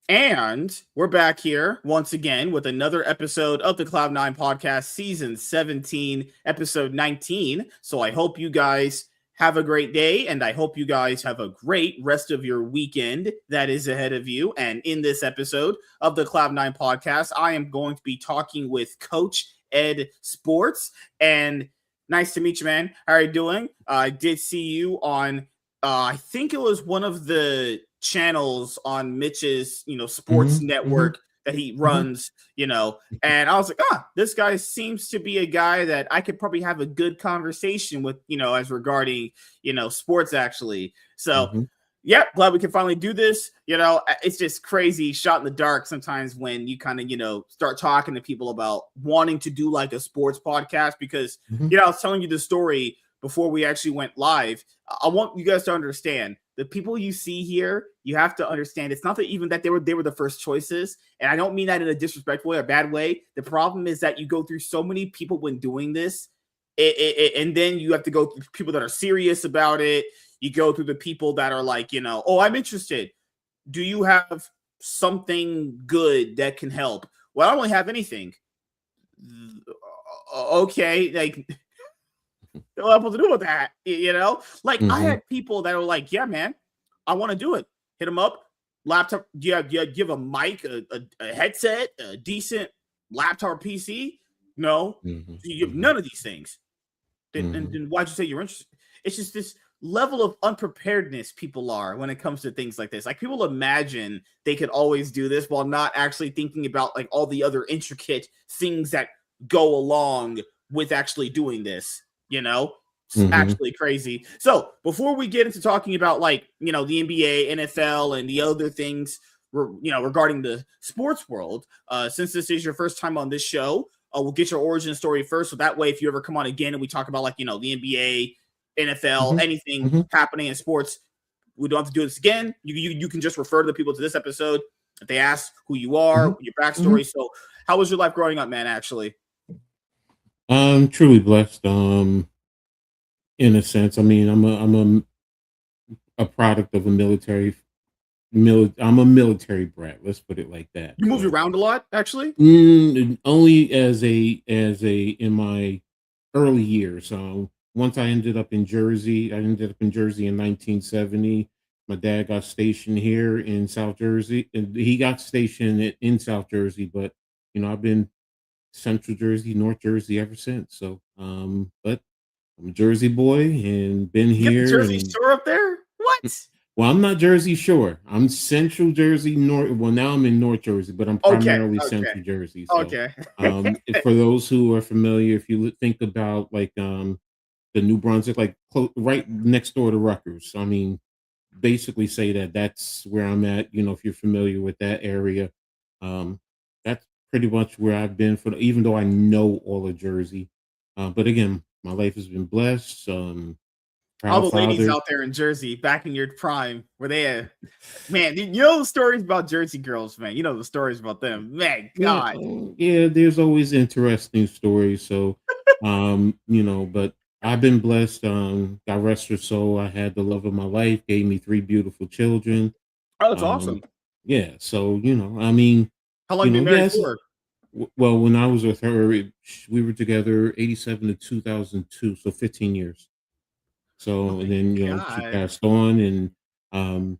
And we're back here once again with another episode of the Cloud9 Podcast, Season 17, Episode 19. So I hope you guys have a great day, and I hope you guys have a great rest of your weekend that is ahead of you. And in this episode of the Cloud9 Podcast, I am going to be talking with Coach Ed Sports. And nice to meet you, man. How are you doing? I did see you on, I think it was one of the channels on Mitch's, sports network that he runs, and I was like, this guy seems to be a guy that I could probably have a good conversation with, as regarding, sports actually. So, yeah, glad we can finally do this. It's just crazy shot in the dark sometimes when you kind of, start talking to people about wanting to do like a sports podcast because, I was telling you the story before we actually went live. I want you guys to understand the people you see here. You have to understand it's not that even that they were the first choices, and I don't mean that in a disrespectful way or bad way. The problem is that you go through so many people when doing this, and then you have to go through people that are serious about it. You go through the people that are like, oh, I'm interested. Do you have something good that can help? Well, I don't really have anything. Okay, like what am I supposed to do with that? Like I had people that were like, yeah, man, I want to do it. Hit them up. Laptop. Do you have a mic, a headset, a decent laptop or PC? No. You have none of these things. Then why'd you say you're interested? It's just this level of unpreparedness people are when it comes to things like this. Like people imagine they could always do this while not actually thinking about like all the other intricate things that go along with actually doing this. It's actually crazy. So before we get into talking about like, the NBA, NFL, and the other things, regarding the sports world, since this is your first time on this show, we'll get your origin story first. So that way, if you ever come on again and we talk about like, the NBA, NFL, anything happening in sports, we don't have to do this again. You can just refer to the people to this episode if they ask who you are, your backstory. So how was your life growing up, man, actually? I'm truly blessed. In a sense, I mean, I'm a product of a I'm a military brat. Let's put it like that. You moved around a lot, actually? Only as a in my early years. Once I ended up in Jersey. I ended up in Jersey in 1970. My dad got stationed here in South Jersey, and he got stationed in South Jersey. But I've been Central Jersey, North Jersey ever since. So, but I'm a Jersey boy and been You get the here. Jersey And Shore up there? What? well, I'm not Jersey Shore. I'm Central Jersey, North. Well, now I'm in North Jersey, but I'm Okay, primarily okay, Central Jersey. So, okay. for those who are familiar, if you think about like the New Brunswick, like right next door to Rutgers. I mean, basically say that that's where I'm at. If you're familiar with that area, um, that's pretty much where I've been even though I know all of Jersey. But again, my life has been blessed. All Proud the ladies father. out there in Jersey back in your prime, were they, man, you know the stories about Jersey girls, man. You know the stories about them. Man, Yeah, God. yeah. There's always interesting stories. So, but I've been blessed. God rest her soul. I had the love of my life. Gave me three beautiful children. Oh, that's Um, awesome. yeah. So I mean, How long have you been married yes. for? Well, when I was with her, we were together 87 to 2002, so 15 years. Oh So, and my then she God. passed on, and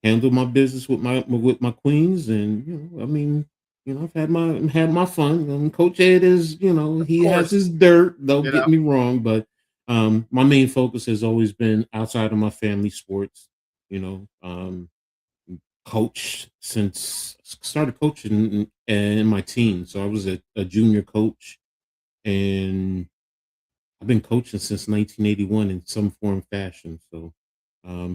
handled my business with my queens, and I mean, I've had my fun. Coach Ed is, Of he has course. his dirt. Don't You get know, me wrong, but my main focus has always been outside of my family sports. You know, coach since started coaching in my teens. So I was a junior coach, and I've been coaching since 1981 in some form fashion. So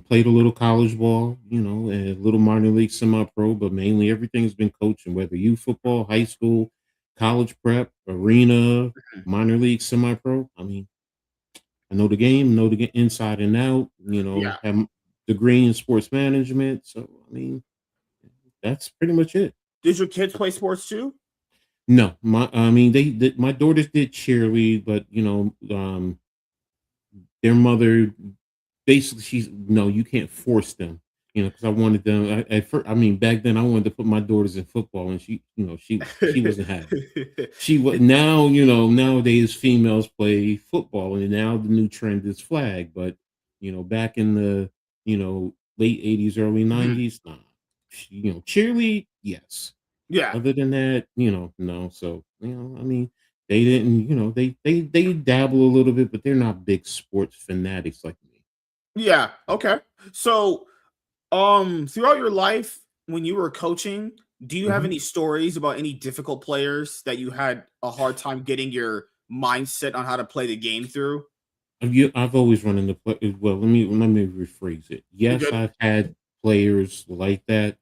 played a little college ball, and a little minor league semi-pro, but mainly everything's been coaching, whether youth football, high school, college prep, arena, minor league semi-pro. I mean, I know the game, know the inside and out. yeah. Have a degree in sports management. So I mean, that's pretty much it. Did your kids play sports too? No, I mean, my daughters did cheerlead, but their mother basically, she's no, you can't force them. Because I wanted them. At first, I mean, back then I wanted to put my daughters in football, and she wasn't having it. She was now, nowadays females play football, and now the new trend is flag. But back in the late '80s, early Mhm. '90s, nah. Cheerlead, yes. Yeah. Other than that, no. So I mean, they didn't. They dabble a little bit, but they're not big sports fanatics like me. Yeah. Okay. So, throughout your life when you were coaching, do you have Mhm. any stories about any difficult players that you had a hard time getting your mindset on how to play the game through? I've always run into well, let me rephrase it. You're Yes, good. I've had players like that.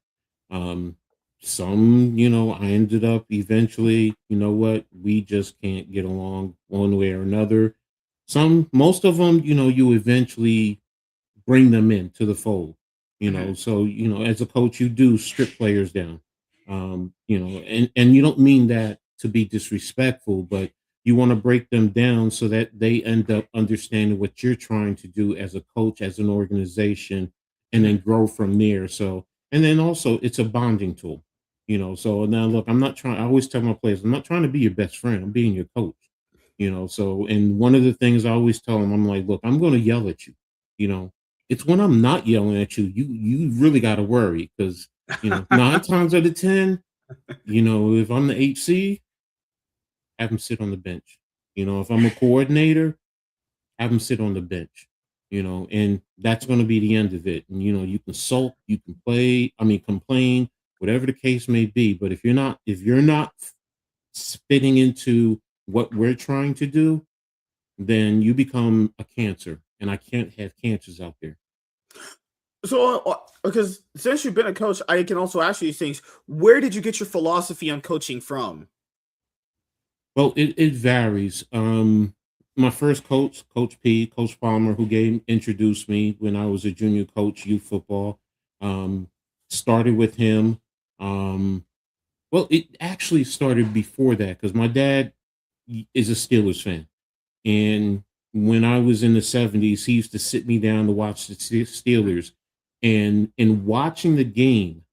Um, some, I ended up eventually, what, we just can't get along one way or another. Most of them, you eventually bring them into the fold. Mhm. So as a coach, you do strip players down. And you don't mean that to be disrespectful, but you want to break them down so that they end up understanding what you're trying to do as a coach, as an organization, and then Mhm. grow from there. So, and then also it's a bonding tool. So now look, I'm not trying. I always tell my players, I'm not trying to be your best friend. I'm being your coach. So, and one of the things I always tell them, I'm like, look, I'm going to yell at you. You know, it's when I'm not yelling at you, you really got to worry because 9 times out of 10, if I'm the HC, have them sit on the bench. If I'm a coordinator, have them sit on the bench. And that's going to be the end of it. And you can sulk, you can complain, whatever the case may be. But if you're not spitting into what we're trying to do, then you become a cancer, and I can't have cancers out there. So, because since you've been a coach, I can also ask you these things. Where did you get your philosophy on coaching from? Well, it varies. My first coach, Coach Palmer, who introduced me when I was a junior coach, youth football. Um, Started with him. Um, well, it actually started before that because my dad is a Steelers fan, and when I was in the '70s, he used to sit me down to watch the Steelers, and in watching the game,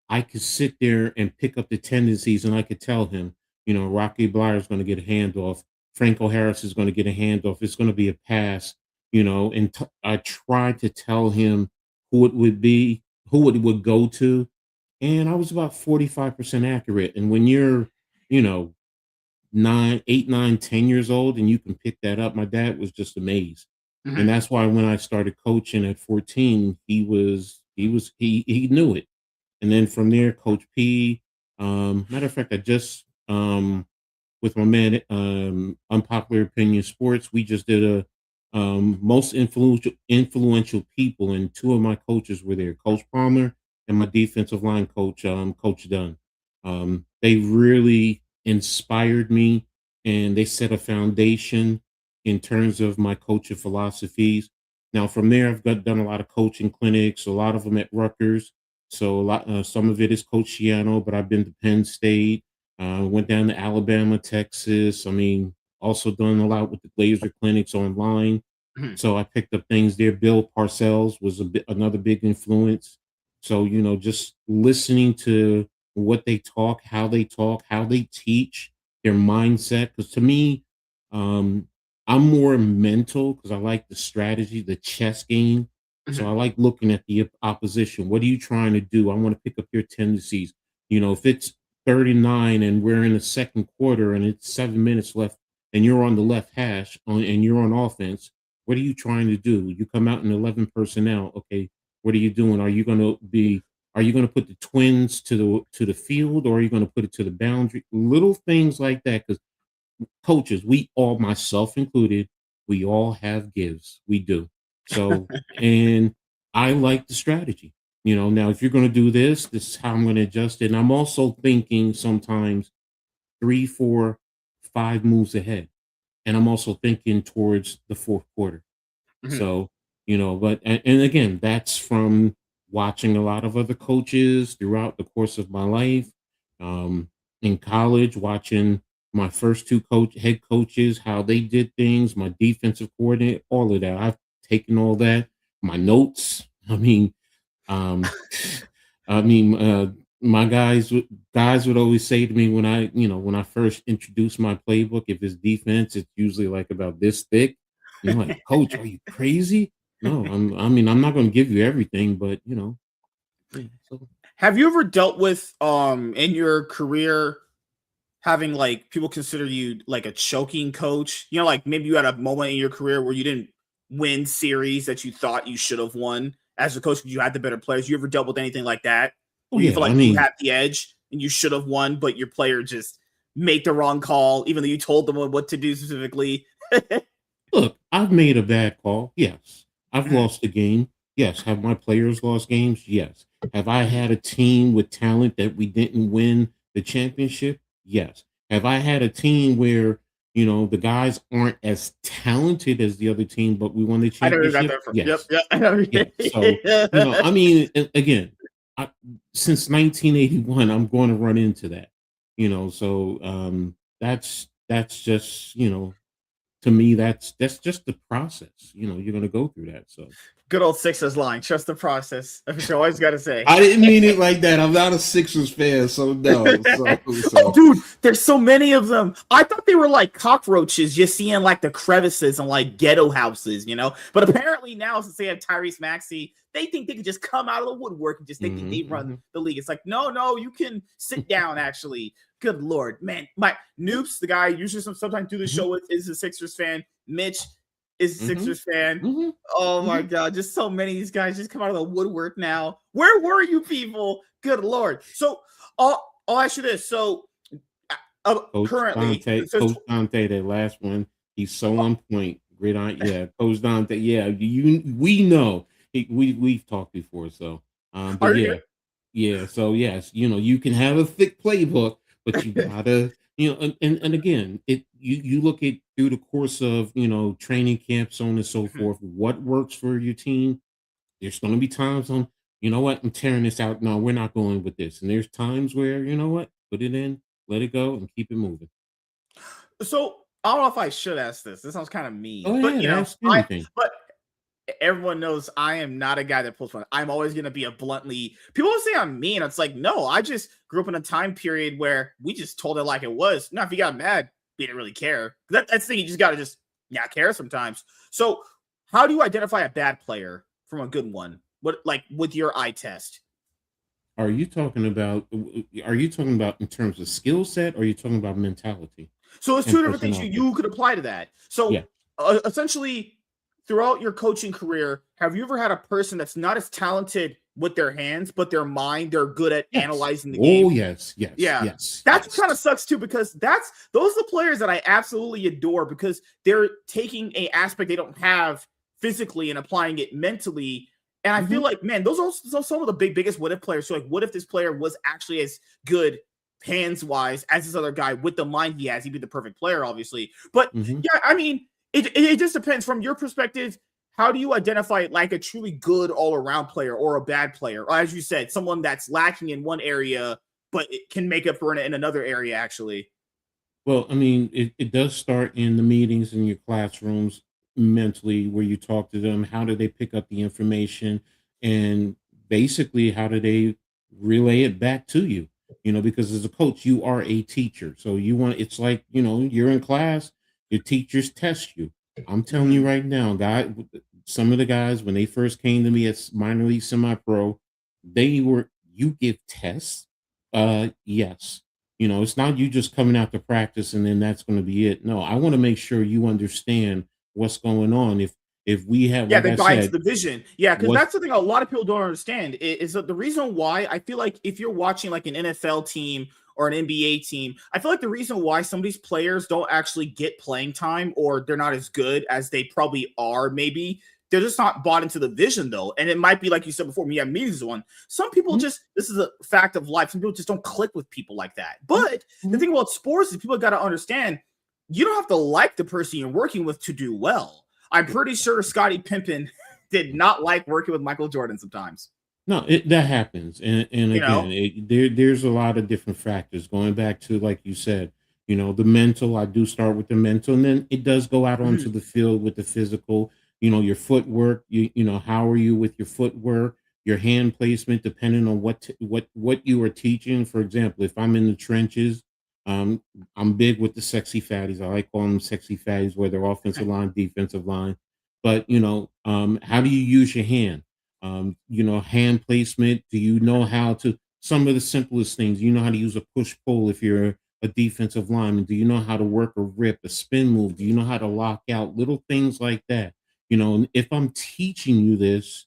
I could sit there and pick up the tendencies, and I could tell him, Rocky Blyer is going to get a handoff. Franco Harris is going to get a handoff. It's going to be a pass, and I tried to tell him who it would be, who it would go to. And I was about 45% accurate. And when you're, you know, 10 years old and you can pick that up, my dad was just amazed. And Mhm. that's why when I started coaching at 14, he knew it. And then from there, Coach P. Matter of fact, I just with my man, Unpopular Opinion Sports, we just did a most influential people, and two of my coaches were there, Coach Palmer and my defensive line coach, Coach Dunn. They really inspired me, and they set a foundation in terms of my coaching philosophies. Now, from there, done a lot of coaching clinics, a lot of them at Rutgers. So some of it is Coach Shiano, but I've been to Penn State, went down to Alabama, Texas. I mean, also done a lot with the laser clinics online. Mhm. So I picked up things there. Bill Parcells was another big influence. So, just listening to what they talk, how they teach, their mindset. Because to me, um, I'm more mental because I like the strategy, the chess game. So I Mhm. like looking at the opposition. What are you trying to do? I want to pick up your tendencies. If it's 39 and we're in the second quarter and it's 7 minutes left and you're on the left hash and you're on offense, what are you trying to do? You come out in 11 personnel. Okay, what are you doing? Are you going to put the twins to the field, or are you going to put it to the boundary? Little things like that. Because coaches, we all, myself included, we all have gives. We do. So, and I like the strategy. Now if you're going to do this is how I'm going to adjust it. And I'm also thinking sometimes 3, 4, 5 moves ahead. And I'm also thinking towards the fourth quarter. Mhm. So, but and again, that's from watching a lot of other coaches throughout the course of my life. Um, in college, watching my first two head coaches, how they did things, my defensive coordinator, all of that. I've taken all that, my notes. I mean, Um, I mean, my guys would always say to me when I first introduced my playbook, if it's defense, it's usually like about this thick. And I'm like, Coach, are you crazy? No, I'm not going to give you everything, but yeah, so Have you ever dealt with in your career having like people consider you like a choking coach? You know, like maybe you had a moment in your career where you didn't win series that you thought you should have won as a coach because you had the better players. You ever dealt with anything like that? oh Where you feel yeah, I like you mean, had the edge and you should have won, but your player just made the wrong call, even though you told them what to do specifically. look, I've made a bad call. Yes. I've Mhm, lost a game. Yes. Have my players lost games? Yes. Have I had a team with talent that we didn't win the championship? Yes. Have I had a team where, the guys aren't as talented as the other team, but we won the I know where you got championship? that from. Yep, Yes. yep. I know. Yes. So, I mean, again, I, since 1981, I'm going to run into that, so that's just, to me, that's just the process. You're gonna go through that. So Good old Sixers line. Trust the process. That's what you always got to say. I didn't mean it like that. I'm not a Sixers fan, so no. So Oh, dude, there's so many of them. I thought they were like cockroaches, just seeing like the crevices and like ghetto houses, you know. But apparently now, since they have Tyrese Maxey, they think they can just come out of the woodwork and just think that they run mhm. the league. It's like, no, you can sit down. Actually, good lord, man. My Noops, the guy I usually sometimes do the Mhm, show with, is a Sixers fan. Mitch is a mhm, Sixers fan. mhm, Oh my mhm. god, just so many of these guys just come out of the woodwork now. Where were you people? Good lord. So I'll ask you this. So currently, Coach Dante, that last one, he's so on point. Great on, yeah, Coach Dante, yeah. We know we've talked before, so but are you? yeah, yeah. So yes, you can have a thick playbook, but you gotta, and again, you look at through the course of training camps, so on and so forth, what works for your team. There's going to be times on, you know what, I'm tearing this out. No, we're not going with this. And there's times where, you know what, put it in, let it go, and keep it moving. So I don't know if I should ask this. This sounds kind of Go mean, but ahead, you know, ask anything. but everyone knows I am not a guy that pulls fun. I'm always going to be a bluntly. People say I'm mean. It's like, no, I just grew up in a time period where we just told it like it was. Now, if you got mad, we didn't really care. That's the thing. You just got to just not care sometimes. So, how do you identify a bad player from a good one? What, like, with your eye test? Are you talking about in terms of skill set, or are you talking about mentality So it's and two different things personality? you could apply to that. So Yeah. essentially, throughout your coaching career, have you ever had a person that's not as talented with their hands, but their mind, they're good at Yes. analyzing the game? Oh yes, yes, Yeah. yes, That's what yes. kind of sucks too, because those are the players that I absolutely adore because they're taking a aspect they don't have physically and applying it mentally. And I feel Hmm. like, man, those are also some of the biggest what if players. So, like, what if this player was actually as good hands wise as this other guy with the mind he has? He'd be the perfect player, obviously. But Hmm. yeah, I mean, it just depends from your perspective. How do you identify like a truly good all around player or a bad player? Or as you said, someone that's lacking in one area but it can make up for it in another area actually. Well, I mean, it does start in the meetings in your classrooms mentally, where you talk to them. How do they pick up the information? And basically, how do they relay it back to you? Because as a coach, you are a teacher. So it's like, you're in class, your teachers test you. I'm telling you Mhm. right now, some of the guys, when they first came to me as minor league semi pro, you give tests. Yes, it's not you just coming out to practice and then that's going to be it. No, I want to make sure you understand what's going on. If we have, Yeah, like they I buy into said, the vision. Yeah, because what's that's the thing a lot of people don't understand is that the reason why I feel like if you're watching like an NFL team or an NBA team, I feel like the reason why some of these players don't actually get playing time or they're not as good as they probably are, maybe they're just not bought into the vision though. And it might be like you said before, me and meetings one. Some people Mhm, just this is a fact of life. Some people just don't click with people like that. mhm, But the mhm. thing about sports is people got to understand you don't have to like the person you're working with to do well. I'm pretty sure Scottie Pippen did not like working with Michael Jordan sometimes. No, that happens, and You again, know? there's a lot of different factors going back to, like you said, the mental. I do start with the mental, and then it does go out onto Mhm. the field with the physical. Your footwork. How are you with your footwork? your hand placement, depending on what you are teaching. For example, if I'm in the trenches, um, I'm big with the sexy fatties. I like calling them sexy fatties, whether offensive line, defensive line. But how do you use your hand? Hand placement. Do you know how to? Some of the simplest things. You know how to use a push pull if you're a defensive lineman. Do you know how to work a rip, a spin move? Do you know how to lock out? Little things like that. And if I'm teaching you this,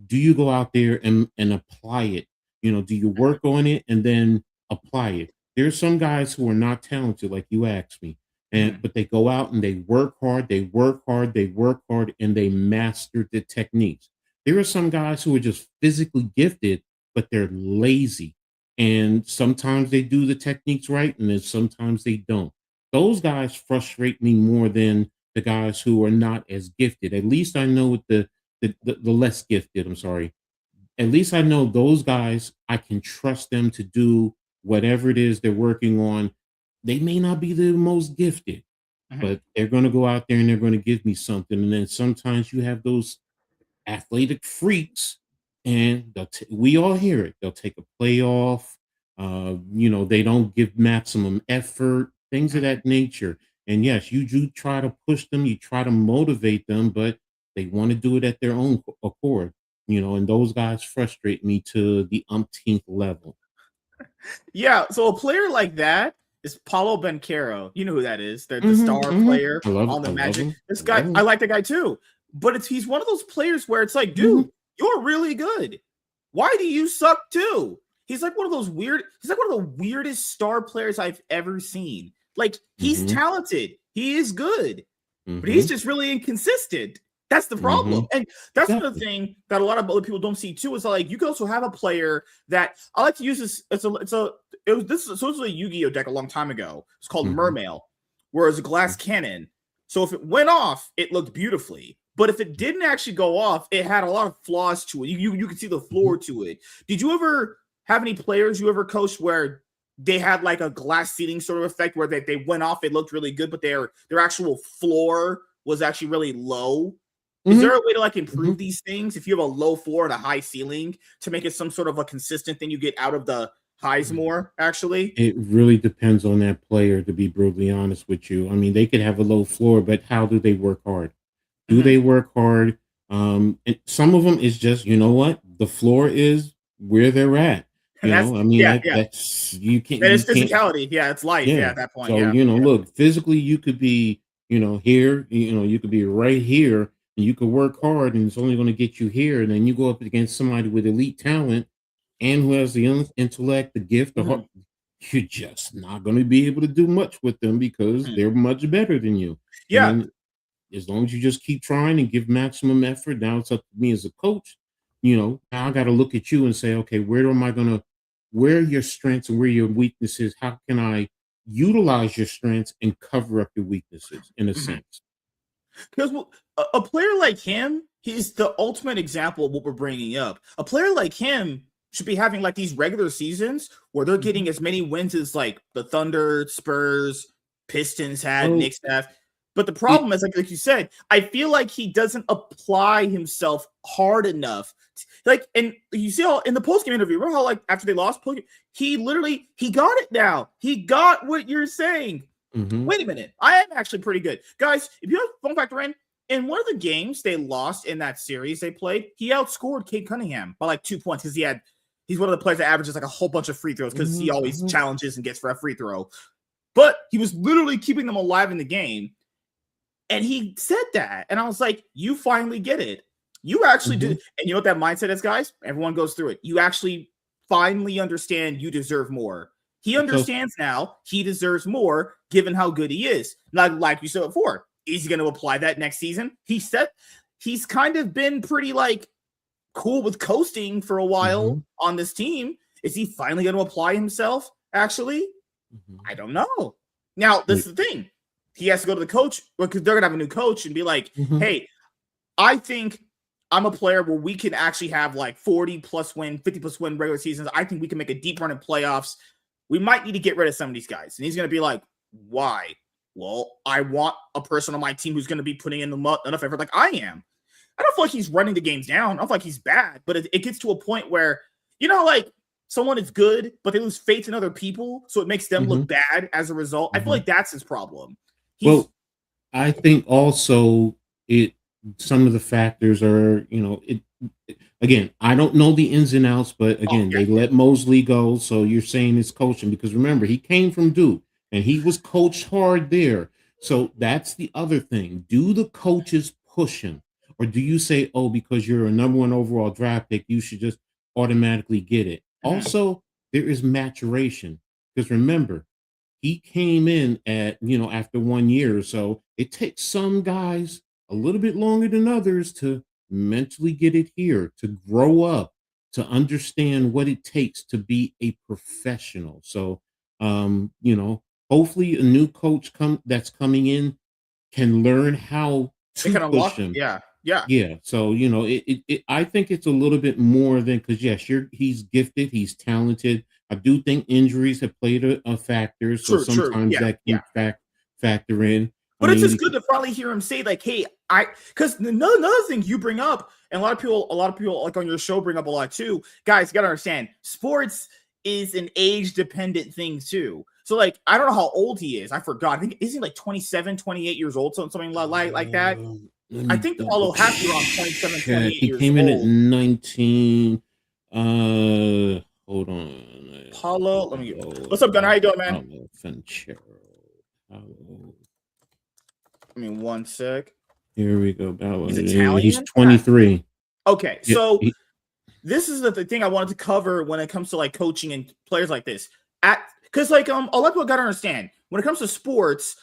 do you go out there and apply it? Do you work on it and then apply it? There's some guys who are not talented, like you asked me, but they go out and they work hard, and they master the techniques. There are some guys who are just physically gifted, but they're lazy. And sometimes they do the techniques right, and then sometimes they don't. Those guys frustrate me more than the guys who are not as gifted. At least I know with the less gifted, I'm sorry. At least I know those guys, I can trust them to do whatever it is they're working on. They may not be the most gifted, but they're going to go out there and they're going to give me something. And then sometimes you have those athletic freaks, and we all hear it. They'll take a play off. They don't give maximum effort, things of that nature. And yes, you do try to push them, you try to motivate them, but they want to do it at their own accord. And those guys frustrate me to the umpteenth level. Yeah, so a player like that is Paulo Banchero. You know who that is? The star player on the Magic. This guy, I like the guy too. But he's one of those players where it's like, dude, you're really good. Why do you suck too? He's like one of the weirdest star players I've ever seen. Like, he's talented. He is good. But he's just really inconsistent. That's the problem. And that's the thing that a lot of other people don't see too, is like, you can also have a player that I like to use this. This was a Yu-Gi-Oh deck a long time ago. It's called Mermail, where it's a glass cannon. So if it went off, it looked beautifully. But if it didn't actually go off, it had a lot of flaws to it. You could see the floor to it. Did you ever have any players you ever coached where they had like a glass ceiling sort of effect where they went off, it looked really good, but their actual floor was actually really low? Is there a way to like improve these things if you have a low floor and a high ceiling to make it some sort of a consistent thing you get out of the highs more, actually? It really depends on that player, to be brutally honest with you. I mean, they could have a low floor, but how do they work hard? Do they work hard? And some of them is just, you know what? The floor is where they're at. That's you can't. That is physicality. Yeah, it's life. Yeah, at that point. So look, physically, you could be, here. You could be right here, and you could work hard, and it's only going to get you here. And then you go up against somebody with elite talent and who has the intellect, the gift, the heart. You're just not going to be able to do much with them because they're much better than you. Yeah. And as long as you just keep trying and give maximum effort, now it's up to me as a coach. Now I got to look at you and say, okay, where are your strengths and where are your weaknesses? How can I utilize your strengths and cover up your weaknesses in a sense? Because a player like him, he's the ultimate example of what we're bringing up. A player like him should be having like these regular seasons where they're getting as many wins as like the Thunder, Spurs, Pistons had, Knicks have. But the problem is, like you said, I feel like he doesn't apply himself hard enough. Like, and you see how in the postgame interview, remember how like after they lost, he got it now. He got what you're saying. Wait a minute, I am actually pretty good, guys. If you have phone factor in one of the games they lost in that series they played, he outscored Cade Cunningham by like 2 points because he's one of the players that averages like a whole bunch of free throws because he always challenges and gets for a free throw. But he was literally keeping them alive in the game. And he said that. And I was like, you finally get it. You actually do. And you know what that mindset is, guys? Everyone goes through it. You actually finally understand you deserve more. He understands now he deserves more given how good he is. Like you said before, is he going to apply that next season? He said he's kind of been pretty like cool with coasting for a while on this team. Is he finally going to apply himself, actually? I don't know. Now, this is the thing. He has to go to the coach because they're going to have a new coach and be like, hey, I think I'm a player where we can actually have like 40 plus win, 50 plus win regular seasons. I think we can make a deep run in playoffs. We might need to get rid of some of these guys. And he's going to be like, why? Well, I want a person on my team who's going to be putting in enough effort like I am. I don't feel like he's running the games down. I don't feel like he's bad, but it gets to a point where, like someone is good, but they lose faith in other people, so it makes them look bad as a result. I feel like that's his problem. Well, I think also some of the factors are, again, I don't know the ins and outs, but again, they let Mosley go. So you're saying it's coaching, because remember, he came from Duke and he was coached hard there. So that's the other thing. Do the coaches push him? Or do you say, oh, because you're a number 1 overall draft pick, you should just automatically get it? Also, there is maturation, because remember, he came in at, after 1 year or so. It takes some guys a little bit longer than others to mentally get it here, to grow up, to understand what it takes to be a professional. So, hopefully a new coach that's coming in can learn how to push him. Yeah. So, I think it's a little bit more than, because yes, he's gifted, he's talented. I do think injuries have played a factor. So sometimes that can factor in. But it's just good to finally hear him say, like, hey, because another thing you bring up, and a lot of people like on your show bring up a lot too, guys, you gotta understand, sports is an age dependent thing too. So like, I don't know how old he is. I forgot. I think, is he like 27, 28 years old? Something like that. I think Paulo has to be around 27, 28 he years came in old. at 19. Hold on. Paulo, let me get. What's up, Gunnar? How you doing, man? I mean, 1 sec. Here we go. He's Italian. He's 23. Okay, so this is the thing I wanted to cover when it comes to like coaching and players like this. Because like a lot of people gotta understand, when it comes to sports,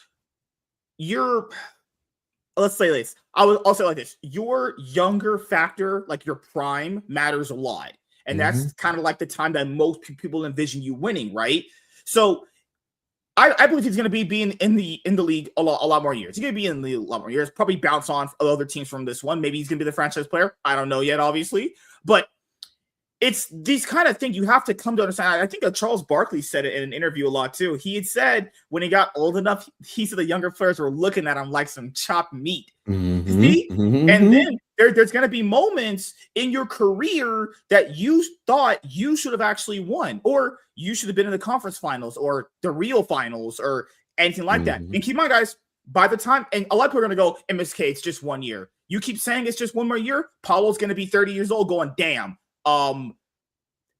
let's say this. I'll say it like this: your younger factor, like your prime, matters a lot, and that's kind of like the time that most people envision you winning, right? So, I believe he's going to be in the league a lot more years. He's going to be in the league a lot more years. Probably bounce on other teams from this one. Maybe he's going to be the franchise player. I don't know yet, obviously, but it's these kind of things you have to come to understand. I think Charles Barkley said it in an interview a lot too. He had said when he got old enough, he said the younger players were looking at him like some chopped meat. See? And then there's going to be moments in your career that you thought you should have actually won, or you should have been in the conference finals or the real finals or anything like that. And keep in mind, guys, by the time, and a lot of people are going to go, MSK, it's just 1 year. You keep saying it's just 1 more year, Paulo's going to be 30 years old going, damn.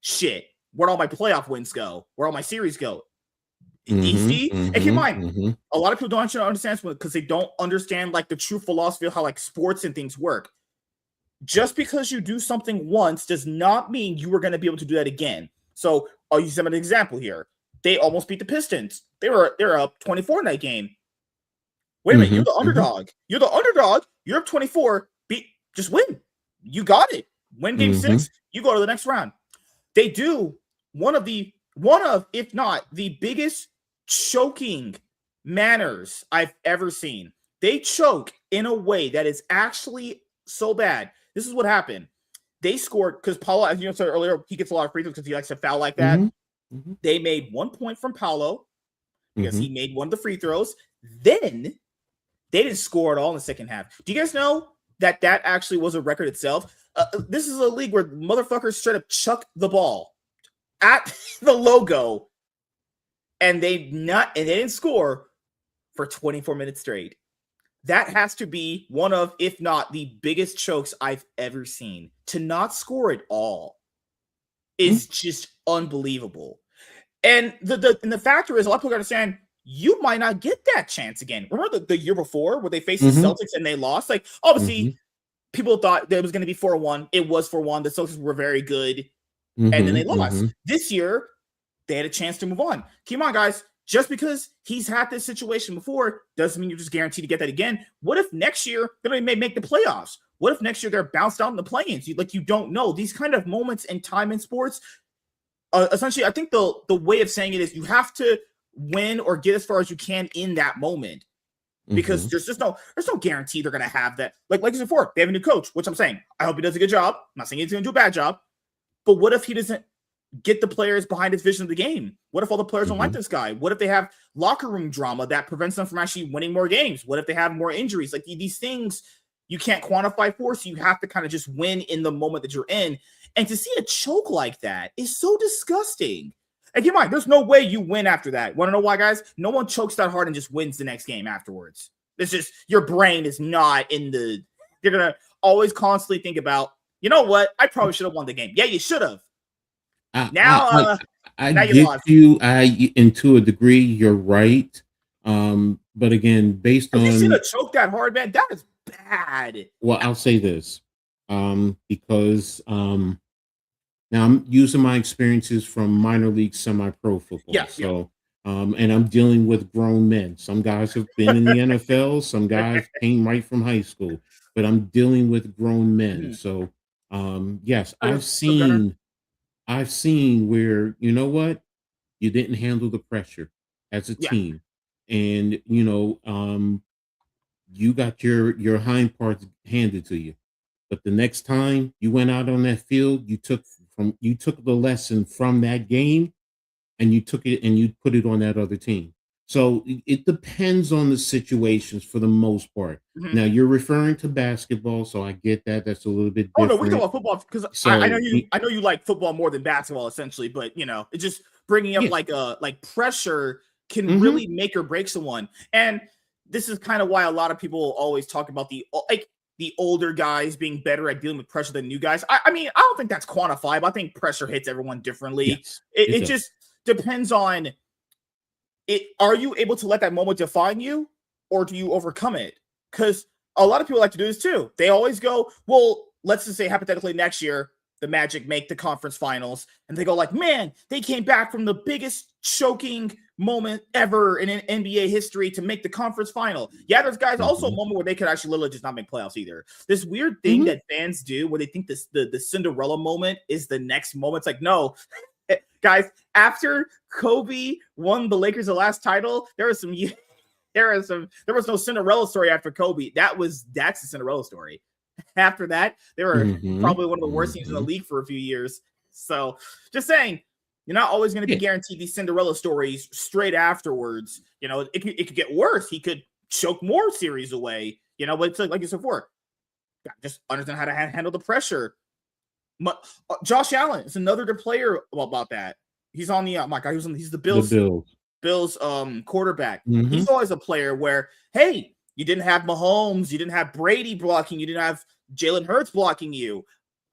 Shit, where'd all my playoff wins go? Where'd all my series go? DC? And keep in mind, a lot of people don't understand because they don't understand like the true philosophy of how like sports and things work. Just because you do something once does not mean you are going to be able to do that again. So I'll use them as an example here. They almost beat the Pistons. They're up 24 in that game. Wait a minute, you're the underdog. You're the underdog. You're up 24. Just win. You got it. Win game 6, you go to the next round. They do one of, if not the biggest choking manners I've ever seen. They choke in a way that is actually so bad. This is what happened. They scored because Paulo, as you said earlier, he gets a lot of free throws because he likes to foul like that. They made 1 point from Paulo because he made one of the free throws. Then they didn't score at all in the second half. Do you guys know that actually was a record itself? This is a league where motherfuckers straight up chuck the ball at the logo, and they didn't score for 24 minutes straight. That has to be one of, if not the biggest chokes I've ever seen. To not score at all is just unbelievable. And the factor is, a lot of people understand, you might not get that chance again. Remember the year before where they faced the Celtics and they lost? Like, obviously, people thought that it was going to be 4-1. It was 4-1. The Celtics were very good. And then they lost. This year, they had a chance to move on. Keep on, guys. Just because he's had this situation before doesn't mean you're just guaranteed to get that again. What if next year they may make the playoffs? What if next year they're bounced out in the play-ins? You don't know. These kind of moments in time in sports, essentially, I think the way of saying it is you have to win or get as far as you can in that moment. Because there's no guarantee they're going to have that. Like I said before, they have a new coach, which I'm saying, I hope he does a good job. I'm not saying he's going to do a bad job. But what if he doesn't get the players behind his vision of the game? What if all the players don't like this guy? What if they have locker room drama that prevents them from actually winning more games? What if they have more injuries? Like these things, you can't quantify for, so you have to kind of just win in the moment that you're in. And to see a choke like that is so disgusting. And keep in mind, there's no way you win after that. Want to know why, guys? No one chokes that hard and just wins the next game afterwards. It's just your brain is not in the. You're gonna always constantly think about, you know what? I probably should have won the game. Yeah, you should have. Now get you. And to a degree, you're right. But again, based on you should have choked that hard, man. That is bad. Well, I'll say this, because now I'm using my experiences from minor league semi-pro football. Yeah, so, and I'm dealing with grown men. Some guys have been in the NFL. Some guys came right from high school. But I'm dealing with grown men. So, yes, I've seen where, you know what, you didn't handle the pressure as a team, and you got your hind parts handed to you. But the next time you went out on that field, you took the lesson from that game, and you took it and you put it on that other team. So it depends on the situations for the most part. Now you're referring to basketball, so I get that. That's a little bit different. Oh no, we talk about football because I know you like football more than basketball, essentially. But it's just bringing up like pressure can really make or break someone. And this is kind of why a lot of people always talk about the older guys being better at dealing with pressure than new guys. I mean, I don't think that's quantifiable. I think pressure hits everyone differently. Yes, it just depends on it. Are you able to let that moment define you, or do you overcome it? Because a lot of people like to do this too. They always go, well, let's just say hypothetically next year, the Magic make the conference finals, and they go like, man, they came back from the biggest choking moment ever in NBA history to make the conference final. Yeah, there's guys also a moment where they could actually literally just not make playoffs either. This weird thing that fans do where they think the Cinderella moment is the next moment. It's like, no, guys, after Kobe won the Lakers the last title, there was no Cinderella story after Kobe. That's the Cinderella story. After that, they were probably one of the worst teams in the league for a few years. So just saying, you're not always going to be guaranteed these Cinderella stories straight afterwards. It could get worse. He could choke more series away, but it's like you said before, just understand how to handle the pressure. Josh Allen is another player about that. He's on the he's the Bills quarterback. He's always a player where, hey, you didn't have Mahomes, you didn't have Brady blocking, you didn't have Jalen Hurts blocking you.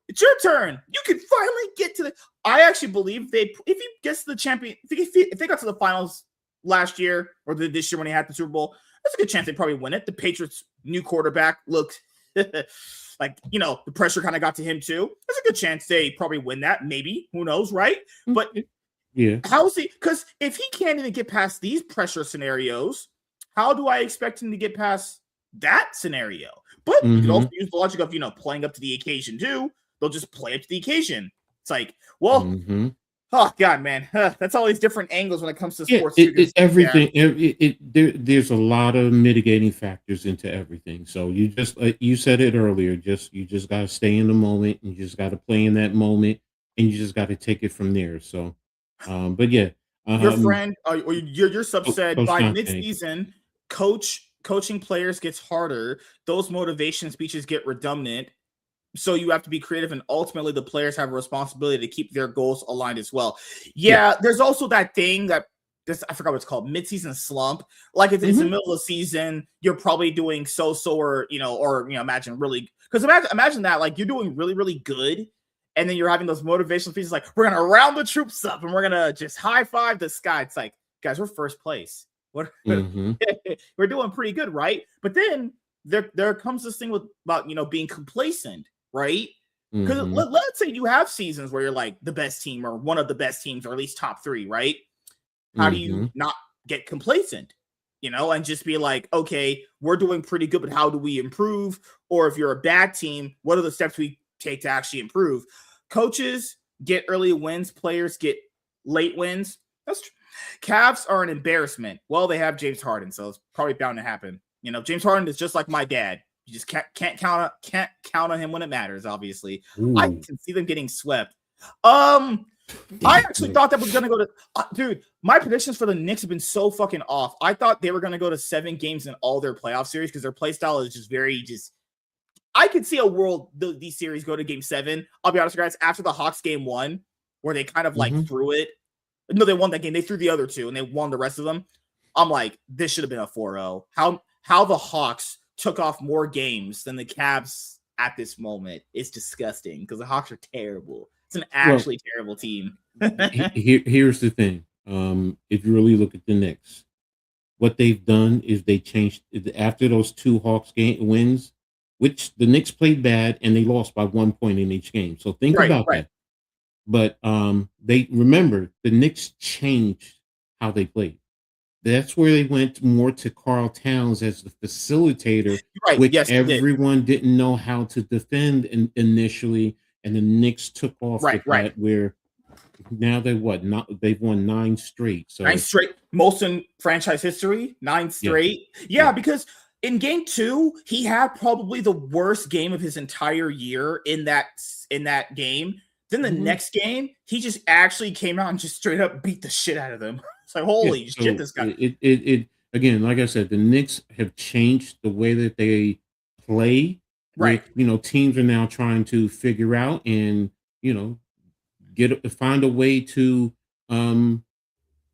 It's your turn. You can finally get to the. I actually believe if he gets to the champion, if they got to the finals last year or this year when he had the Super Bowl, that's a good chance they probably win it. The Patriots' new quarterback looked like the pressure kind of got to him too. There's a good chance they probably win that. Maybe, who knows, right? But how is he? Because if he can't even get past these pressure scenarios, how do I expect him to get past that scenario? But you can also use the logic of playing up to the occasion too. They'll just play up to the occasion. It's like, well, oh God, man, that's all these different angles when it comes to sports. It's everything. There's a lot of mitigating factors into everything. So you just you said it earlier. You just got to stay in the moment, and you just got to play in that moment, and you just got to take it from there. So, but yeah, your friend or your sub said by midseason, coaching players gets harder. Those motivation speeches get redundant. So you have to be creative, and ultimately the players have a responsibility to keep their goals aligned as well. Yeah. There's also that thing I forgot what it's called, midseason slump. Like if it's the middle of the season, you're probably doing so-so or imagine really, because imagine that, like you're doing really, really good, and then you're having those motivational speeches like, we're gonna round the troops up and we're gonna just high five the sky. It's like, guys, we're first place. We're doing pretty good, right? But then there comes this thing about being complacent. Right? Because let's say you have seasons where you're like the best team or one of the best teams or at least top 3, right? How do you not get complacent, and just be like, okay, we're doing pretty good, but how do we improve? Or if you're a bad team, what are the steps we take to actually improve? Coaches get early wins, players get late wins. That's true. Cavs are an embarrassment. Well, they have James Harden, so it's probably bound to happen. James Harden is just like my dad. You just can't count on him when it matters. Obviously, I can see them getting swept. I actually thought that was gonna go to dude. My predictions for the Knicks have been so fucking off. I thought they were gonna go to 7 games in all their playoff series because their play style is just very I could see a world these series go to game 7. I'll be honest, guys. After the Hawks game 1, where they kind of like threw it. No, they won that game. They threw the other 2, and they won the rest of them. I'm like, this should have been a 4-0. How the Hawks took off more games than the Cavs at this moment is disgusting because the Hawks are terrible. It's an actually terrible team. Here's the thing. If you really look at the Knicks, what they've done is they changed after those 2 Hawks wins, which the Knicks played bad and they lost by 1 point in each game. So think about that. But they remember the Knicks changed how they played. That's where they went more to Karl Towns as the facilitator, which everyone didn't know how to defend initially, and the Knicks took off with that. Where now they've won 9 straight. So 9 straight, most in franchise history. 9 straight. Yeah, because in game 2, he had probably the worst game of his entire year in that game. Then the next game, he just actually came out and just straight up beat the shit out of them. It's like, holy shit, this guy. It again, like I said, the Knicks have changed the way that they play. Right. Teams are now trying to figure out and, find a way to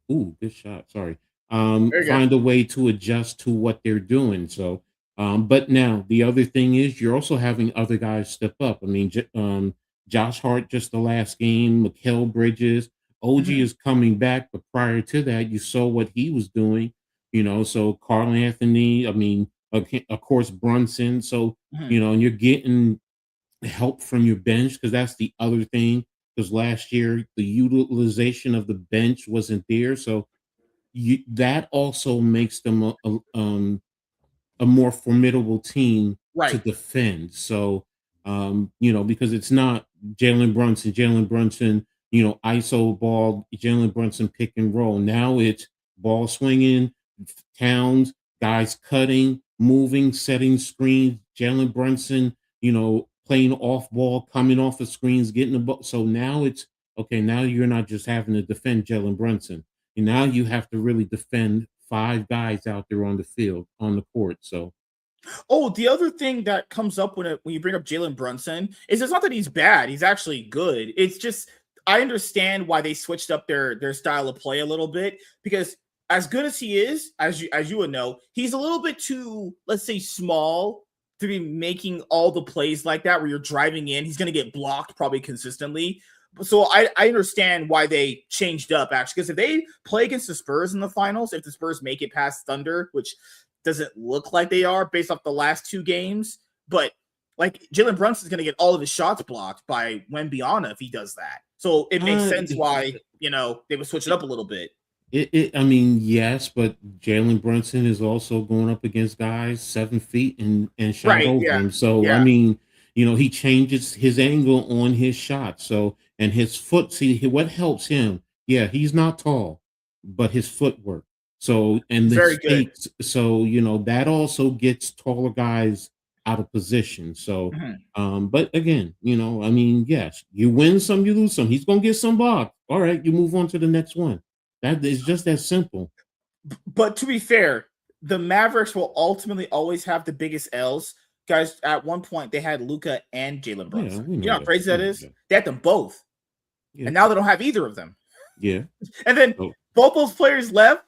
good shot. Sorry. Find a way to adjust to what they're doing. So, but now the other thing is you're also having other guys step up. I mean, Josh Hart just the last game, Mikal Bridges, OG is coming back, but prior to that, you saw what he was doing. So Karl Anthony, I mean, of course Brunson. So and you're getting help from your bench because that's the other thing. Because last year the utilization of the bench wasn't there, so that also makes them a more formidable team to defend. So because it's not Jalen Brunson, ISO ball, Jalen Brunson pick and roll. Now it's ball swinging, Towns, guys cutting, moving, setting screens, Jalen Brunson, playing off ball, coming off the screens, getting the ball. So now it's okay. Now you're not just having to defend Jalen Brunson. And now you have to really defend 5 guys out there on the field, on the court. So. Oh, the other thing that comes up when you bring up Jalen Brunson is it's not that he's bad. He's actually good. It's just I understand why they switched up their style of play a little bit because as good as he is, as you would know, he's a little bit too, let's say, small to be making all the plays like that where you're driving in. He's going to get blocked probably consistently. So I understand why they changed up, actually, because if they play against the Spurs in the finals, if the Spurs make it past Thunder, which doesn't look like they are based off the last 2 games, but like Jalen Brunson is going to get all of his shots blocked by Wembanyama if he does that. So it makes sense why, they would switch it up a little bit. I mean, yes, but Jalen Brunson is also going up against guys 7 feet and shot over him. So, I mean, he changes his angle on his shot. So, and his foot, what helps him? Yeah, he's not tall, but his footwork. So, and the very good. So, that also gets taller guys out of position. So, but again, I mean, yes, you win some, you lose some. He's going to get some block. All right, you move on to the next one. That is just that simple. But to be fair, the Mavericks will ultimately always have the biggest L's. Guys, at one point, they had Luka and Jalen Brunson. You know how crazy that is? They had them both. Yeah. And now they don't have either of them. Yeah. And then both those players left.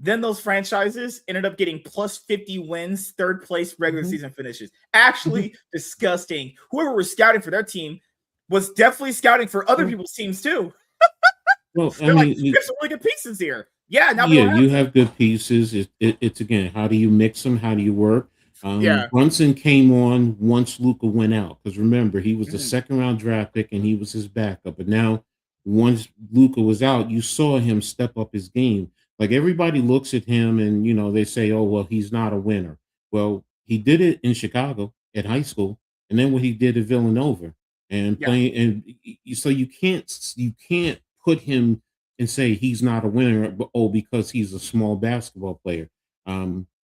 Then those franchises ended up getting plus 50 wins, 3rd place regular season finishes. Actually disgusting. Whoever was scouting for their team was definitely scouting for other people's teams too. Well, I mean, we have some really good pieces here. Yeah, now you have good pieces. It's again, how do you mix them? How do you work? Brunson came on once Luka went out because remember he was the 2nd round draft pick and he was his backup. But now, once Luka was out, you saw him step up his game. Like everybody looks at him and they say, "Oh well, he's not a winner." Well, he did it in Chicago at high school, and then what he did at Villanova and playing. And so you can't put him and say he's not a winner, because he's a small basketball player.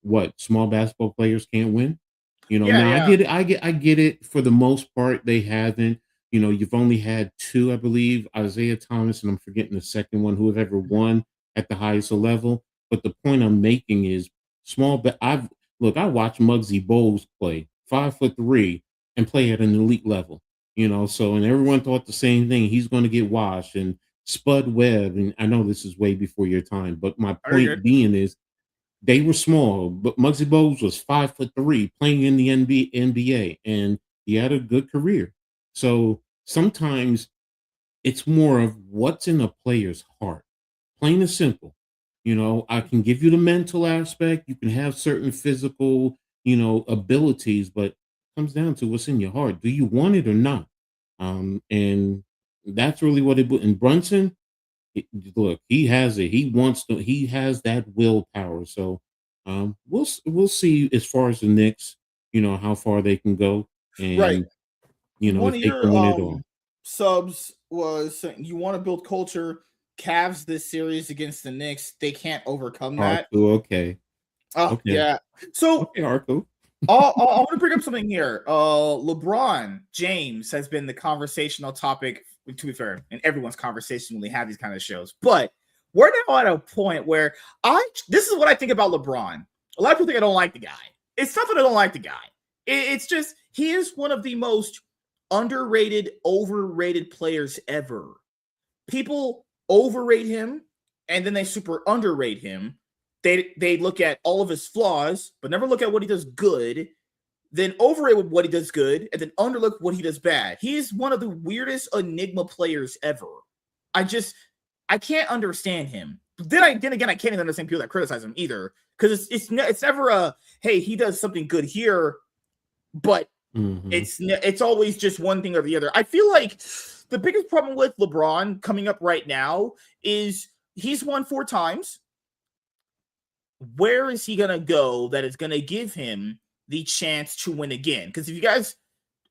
What small basketball players can't win? I get it. I get it. For the most part, they haven't. You've only had 2, I believe, Isaiah Thomas, and I'm forgetting the second one who have ever won at the highest level. But the point I'm making is small. But I watched Muggsy Bogues play, 5'3", and play at an elite level. So and everyone thought the same thing. He's going to get washed and Spud Webb. And I know this is way before your time, but my Very good. point being is they were small, but Muggsy Bogues was 5'3", playing in the NBA, and he had a good career. So sometimes it's more of what's in a player's heart. Plain and simple. I can give you the mental aspect. You can have certain physical, abilities, but it comes down to what's in your heart. Do you want it or not? And that's really what it. And Brunson, look, he has it. He wants to. He has that willpower. So, we'll see as far as the Knicks. How far they can go, Right. and One if of they can win it your all. subs was saying you want to build culture. Cavs this series against the Knicks, they can't overcome that. Okay. Oh, Okay. yeah. So, Okay, Arco. I want to bring up something here. LeBron James has been the conversational topic, to be fair, in everyone's conversation when they have these kind of shows. But we're now at a point where this is what I think about LeBron. A lot of people think I don't like the guy. It's not that I don't like the guy. It's just he is one of the most underrated, overrated players ever. People overrate him, and then they super underrate him. They look at all of his flaws, but never look at what he does good. Then overrate what he does good, and then underlook what he does bad. He is one of the weirdest enigma players ever. I can't understand him. Then again, I can't even understand people that criticize him either, because it's never a hey, he does something good here, but it's always just one thing or the other. I feel like the biggest problem with LeBron coming up right now is he's won 4 times. Where is he going to go that is going to give him the chance to win again? Because if you guys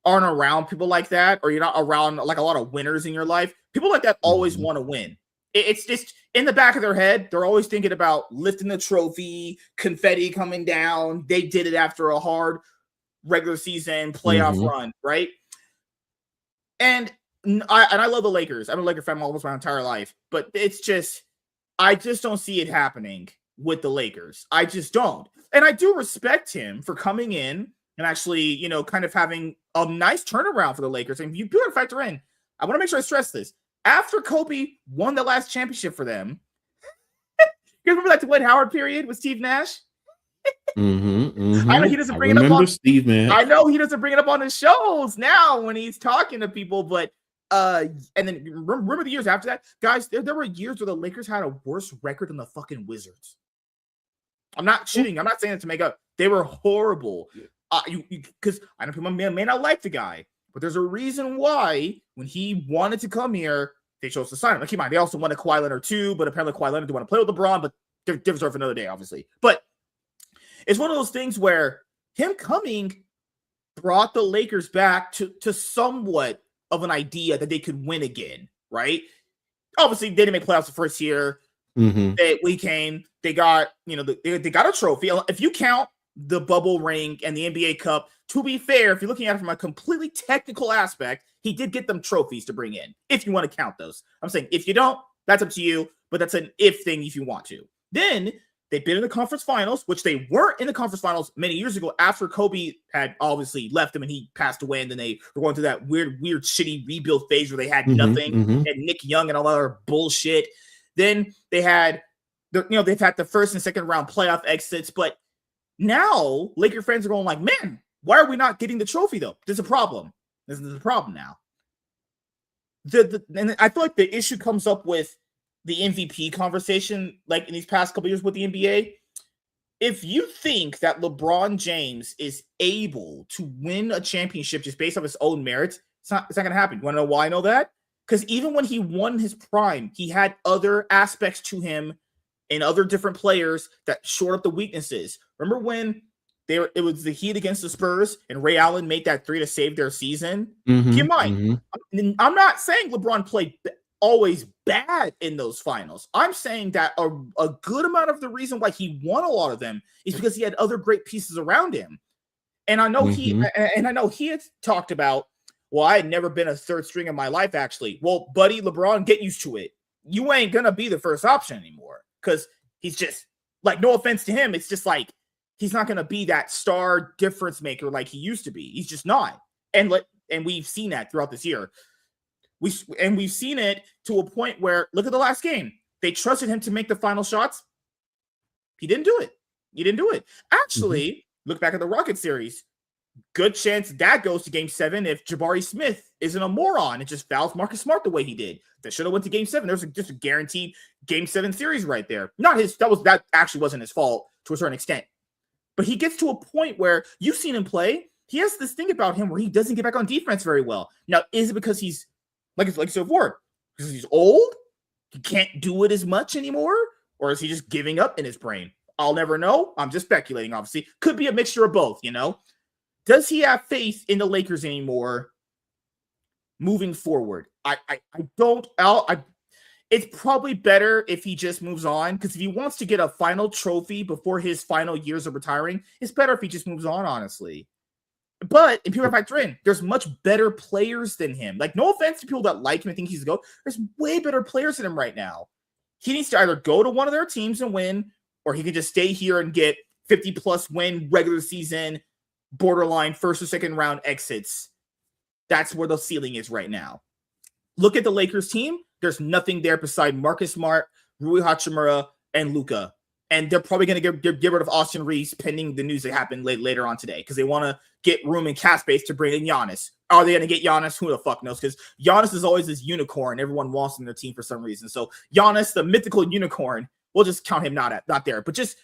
aren't around people like that, or you're not around like a lot of winners in your life, people like that always want to win. It's just in the back of their head. They're always thinking about lifting the trophy, confetti coming down. They did it after a hard regular season playoff run, right? And I love the Lakers. I'm a Laker fan almost my entire life, but I just don't see it happening with the Lakers. I just don't. And I do respect him for coming in and actually, kind of having a nice turnaround for the Lakers. And you do have to factor in, I want to make sure I stress this. After Kobe won the last championship for them, you remember that Dwight Howard period with Steve Nash? I know he doesn't bring it up on Steve Nash. I know he doesn't bring it up on his shows now when he's talking to people, but and then remember the years after that, guys. There were years where the Lakers had a worse record than the fucking Wizards. I'm not shitting. I'm not saying it to make up. They were horrible. Because I know people may not like the guy, but there's a reason why when he wanted to come here, they chose to sign him. Like, keep in mind, they also wanted Kawhi Leonard too, but apparently Kawhi Leonard didn't want to play with LeBron, but they're different for another day, obviously. But it's one of those things where him coming brought the Lakers back to somewhat of an idea that they could win again, right? Obviously, they didn't make playoffs the first year. We came, they got, they got a trophy. If you count the bubble ring and the NBA Cup, to be fair, if you're looking at it from a completely technical aspect, he did get them trophies to bring in, if you want to count those. I'm saying if you don't, that's up to you, but that's an if thing if you want to. Then they've been in the conference finals, which they weren't in the conference finals many years ago after Kobe had obviously left them and he passed away, and then they were going through that weird, shitty rebuild phase where they had nothing, and Nick Young and all that other bullshit. Then they've had the first and second round playoff exits, but now Laker fans are going like, man, why are we not getting the trophy though? There's a problem. There's a problem now. And I feel like the issue comes up with the MVP conversation, like in these past couple years with the NBA. If you think that LeBron James is able to win a championship just based off his own merits, it's not going to happen. You want to know why I know that? Because even when he won his prime, he had other aspects to him and other different players that shored up the weaknesses. Remember when it was the Heat against the Spurs and Ray Allen made that 3 to save their season? Keep in mind, I'm not saying LeBron played always bad in those finals. I'm saying that a good amount of the reason why he won a lot of them is because he had other great pieces around him. And I know he had talked about, well, I had never been a third string in my life, actually. Well, buddy, LeBron, get used to it. You ain't going to be the first option anymore because he's just, like, no offense to him, it's just like he's not going to be that star difference maker like he used to be. He's just not. And we've seen that throughout this year. We've seen it to a point where, look at the last game. They trusted him to make the final shots. He didn't do it. Actually, look back at the Rocket series. Good chance that goes to game 7 if Jabari Smith isn't a moron and just fouls Marcus Smart the way he did. That should have went to game 7. There's just a guaranteed game 7 series right there. That actually wasn't his fault to a certain extent. But he gets to a point where you've seen him play. He has this thing about him where he doesn't get back on defense very well. Now, is it because he's like I said before, because he's old? He can't do it as much anymore? Or is he just giving up in his brain? I'll never know. I'm just speculating, obviously. Could be a mixture of both, Does he have faith in the Lakers anymore moving forward? I don't. It's probably better if he just moves on, because if he wants to get a final trophy before his final years of retiring, it's better if he just moves on, honestly. But if people factor in, there's much better players than him. Like, no offense to people that like him and think he's a GOAT. There's way better players than him right now. He needs to either go to one of their teams and win, or he can just stay here and get 50-plus win regular season, borderline first or second round exits. That's where the ceiling is right now. Look at the Lakers team. There's nothing there beside Marcus Smart, Rui Hachimura, and Luka. And they're probably going to get rid of Austin Reeves pending the news that happened later on today, because they want to get room and cap space to bring in Giannis. Are they going to get Giannis? Who the fuck knows? Because Giannis is always this unicorn everyone wants in their team for some reason. So Giannis, the mythical unicorn, we'll just count him not there. But just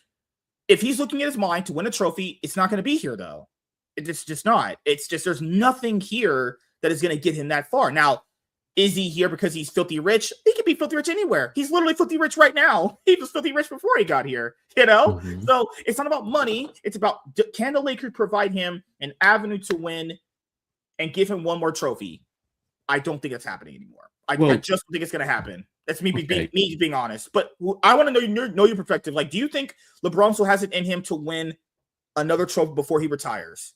if he's looking at his mind to win a trophy, it's not going to be here, though. It's just not. It's just there's nothing here that is going to get him that far. Now, is he here because he's filthy rich? He could be filthy rich anywhere. He's literally filthy rich right now. He was filthy rich before he got here, So it's not about money. It's about, can the Lakers provide him an avenue to win and give him one more trophy? I don't think it's happening anymore. I just don't think it's going to happen. That's me being honest. But I want to know your perspective. Like, do you think LeBron still has it in him to win another trophy before he retires?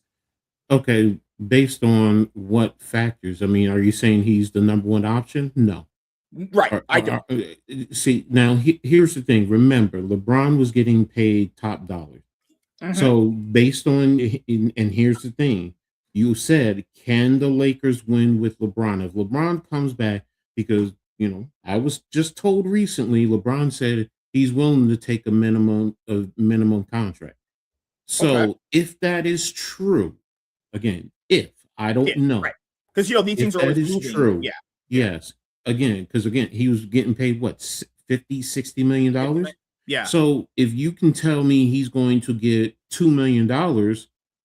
Okay, based on what factors? I mean, are you saying he's the number one option? No. Right, I don't. See, now here's the thing. Remember, LeBron was getting paid top dollar. So based on, and here's the thing. You said, can the Lakers win with LeBron? If LeBron comes back, because, I was just told recently, LeBron said he's willing to take a minimum contract. So if that is true, again, I don't know. Right. Because, these things are always moving. True. Yeah. Yes. Again, because he was getting paid, what, $50-60 million? Yeah. So if you can tell me he's going to get $2 million,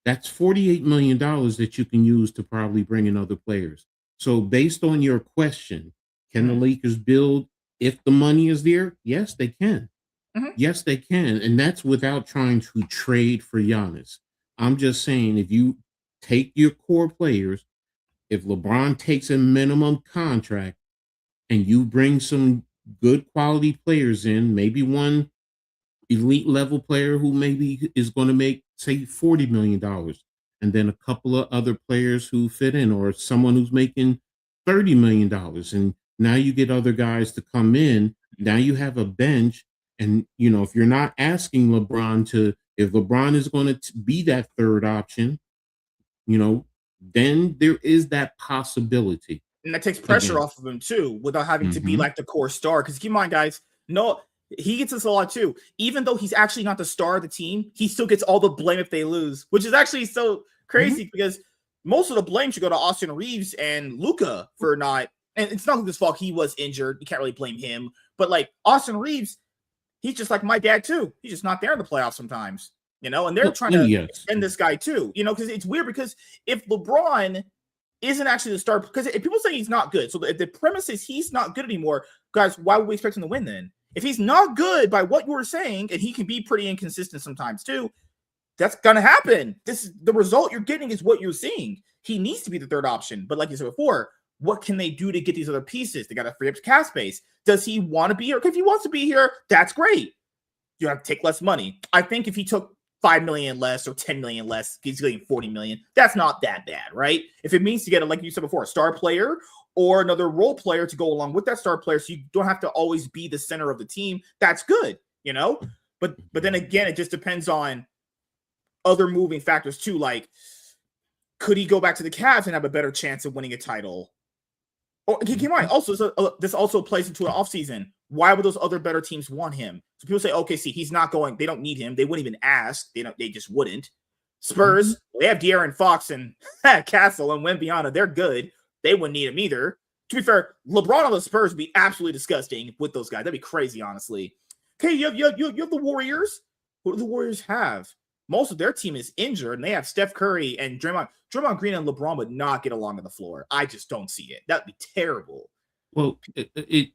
that's $48 million that you can use to probably bring in other players. So based on your question, can the Lakers build if the money is there? Yes, they can. Yes, they can. And that's without trying to trade for Giannis. I'm just saying, if you take your core players, if LeBron takes a minimum contract and you bring some good quality players in, maybe one elite level player who maybe is going to make, say, $40 million, and then a couple of other players who fit in, or someone who's making $30 million. And now you get other guys to come in. Now you have a bench. And, if you're not asking LeBron if LeBron is going to be that third option, then there is that possibility. And that takes pressure off of him, too, without having to be like the core star. Because keep in mind, guys, he gets this a lot, too. Even though he's actually not the star of the team, he still gets all the blame if they lose, which is actually so crazy because most of the blame should go to Austin Reeves and Luka for not. And it's not Luka's fault. He was injured. You can't really blame him. But like Austin Reeves, he's just like my dad, too. He's just not there in the playoffs sometimes. And they're trying to extend this guy too, because it's weird because if LeBron isn't actually the star, because if people say he's not good, so if the premise is he's not good anymore, guys, why would we expect him to win then? If he's not good by what you were saying, and he can be pretty inconsistent sometimes too, that's going to happen. The result you're getting is what you're seeing. He needs to be the third option. But like you said before, what can they do to get these other pieces? They got to free up cap space. Does he want to be here? If he wants to be here, that's great. You have to take less money. I think if he took $5 million less or $10 million less, he's getting $40 million. That's not that bad, right? If it means to get, like you said before, a star player or another role player to go along with that star player, so you don't have to always be the center of the team, that's good, But then again, it just depends on other moving factors too. Like Could he go back to the Cavs and have a better chance of winning a title? Or keep in mind, also, this also plays into an offseason. Why would those other better teams want him? So people say, okay, see, he's not going. They don't need him. They wouldn't even ask. They just wouldn't. Spurs, they have De'Aaron Fox and Castle and Wembanyama. They're good. They wouldn't need him either. To be fair, LeBron on the Spurs would be absolutely disgusting with those guys. That'd be crazy, honestly. Okay, you have the Warriors. What do the Warriors have? Most of their team is injured, and they have Steph Curry and Draymond Green and LeBron would not get along on the floor. I just don't see it. That'd be terrible. Well,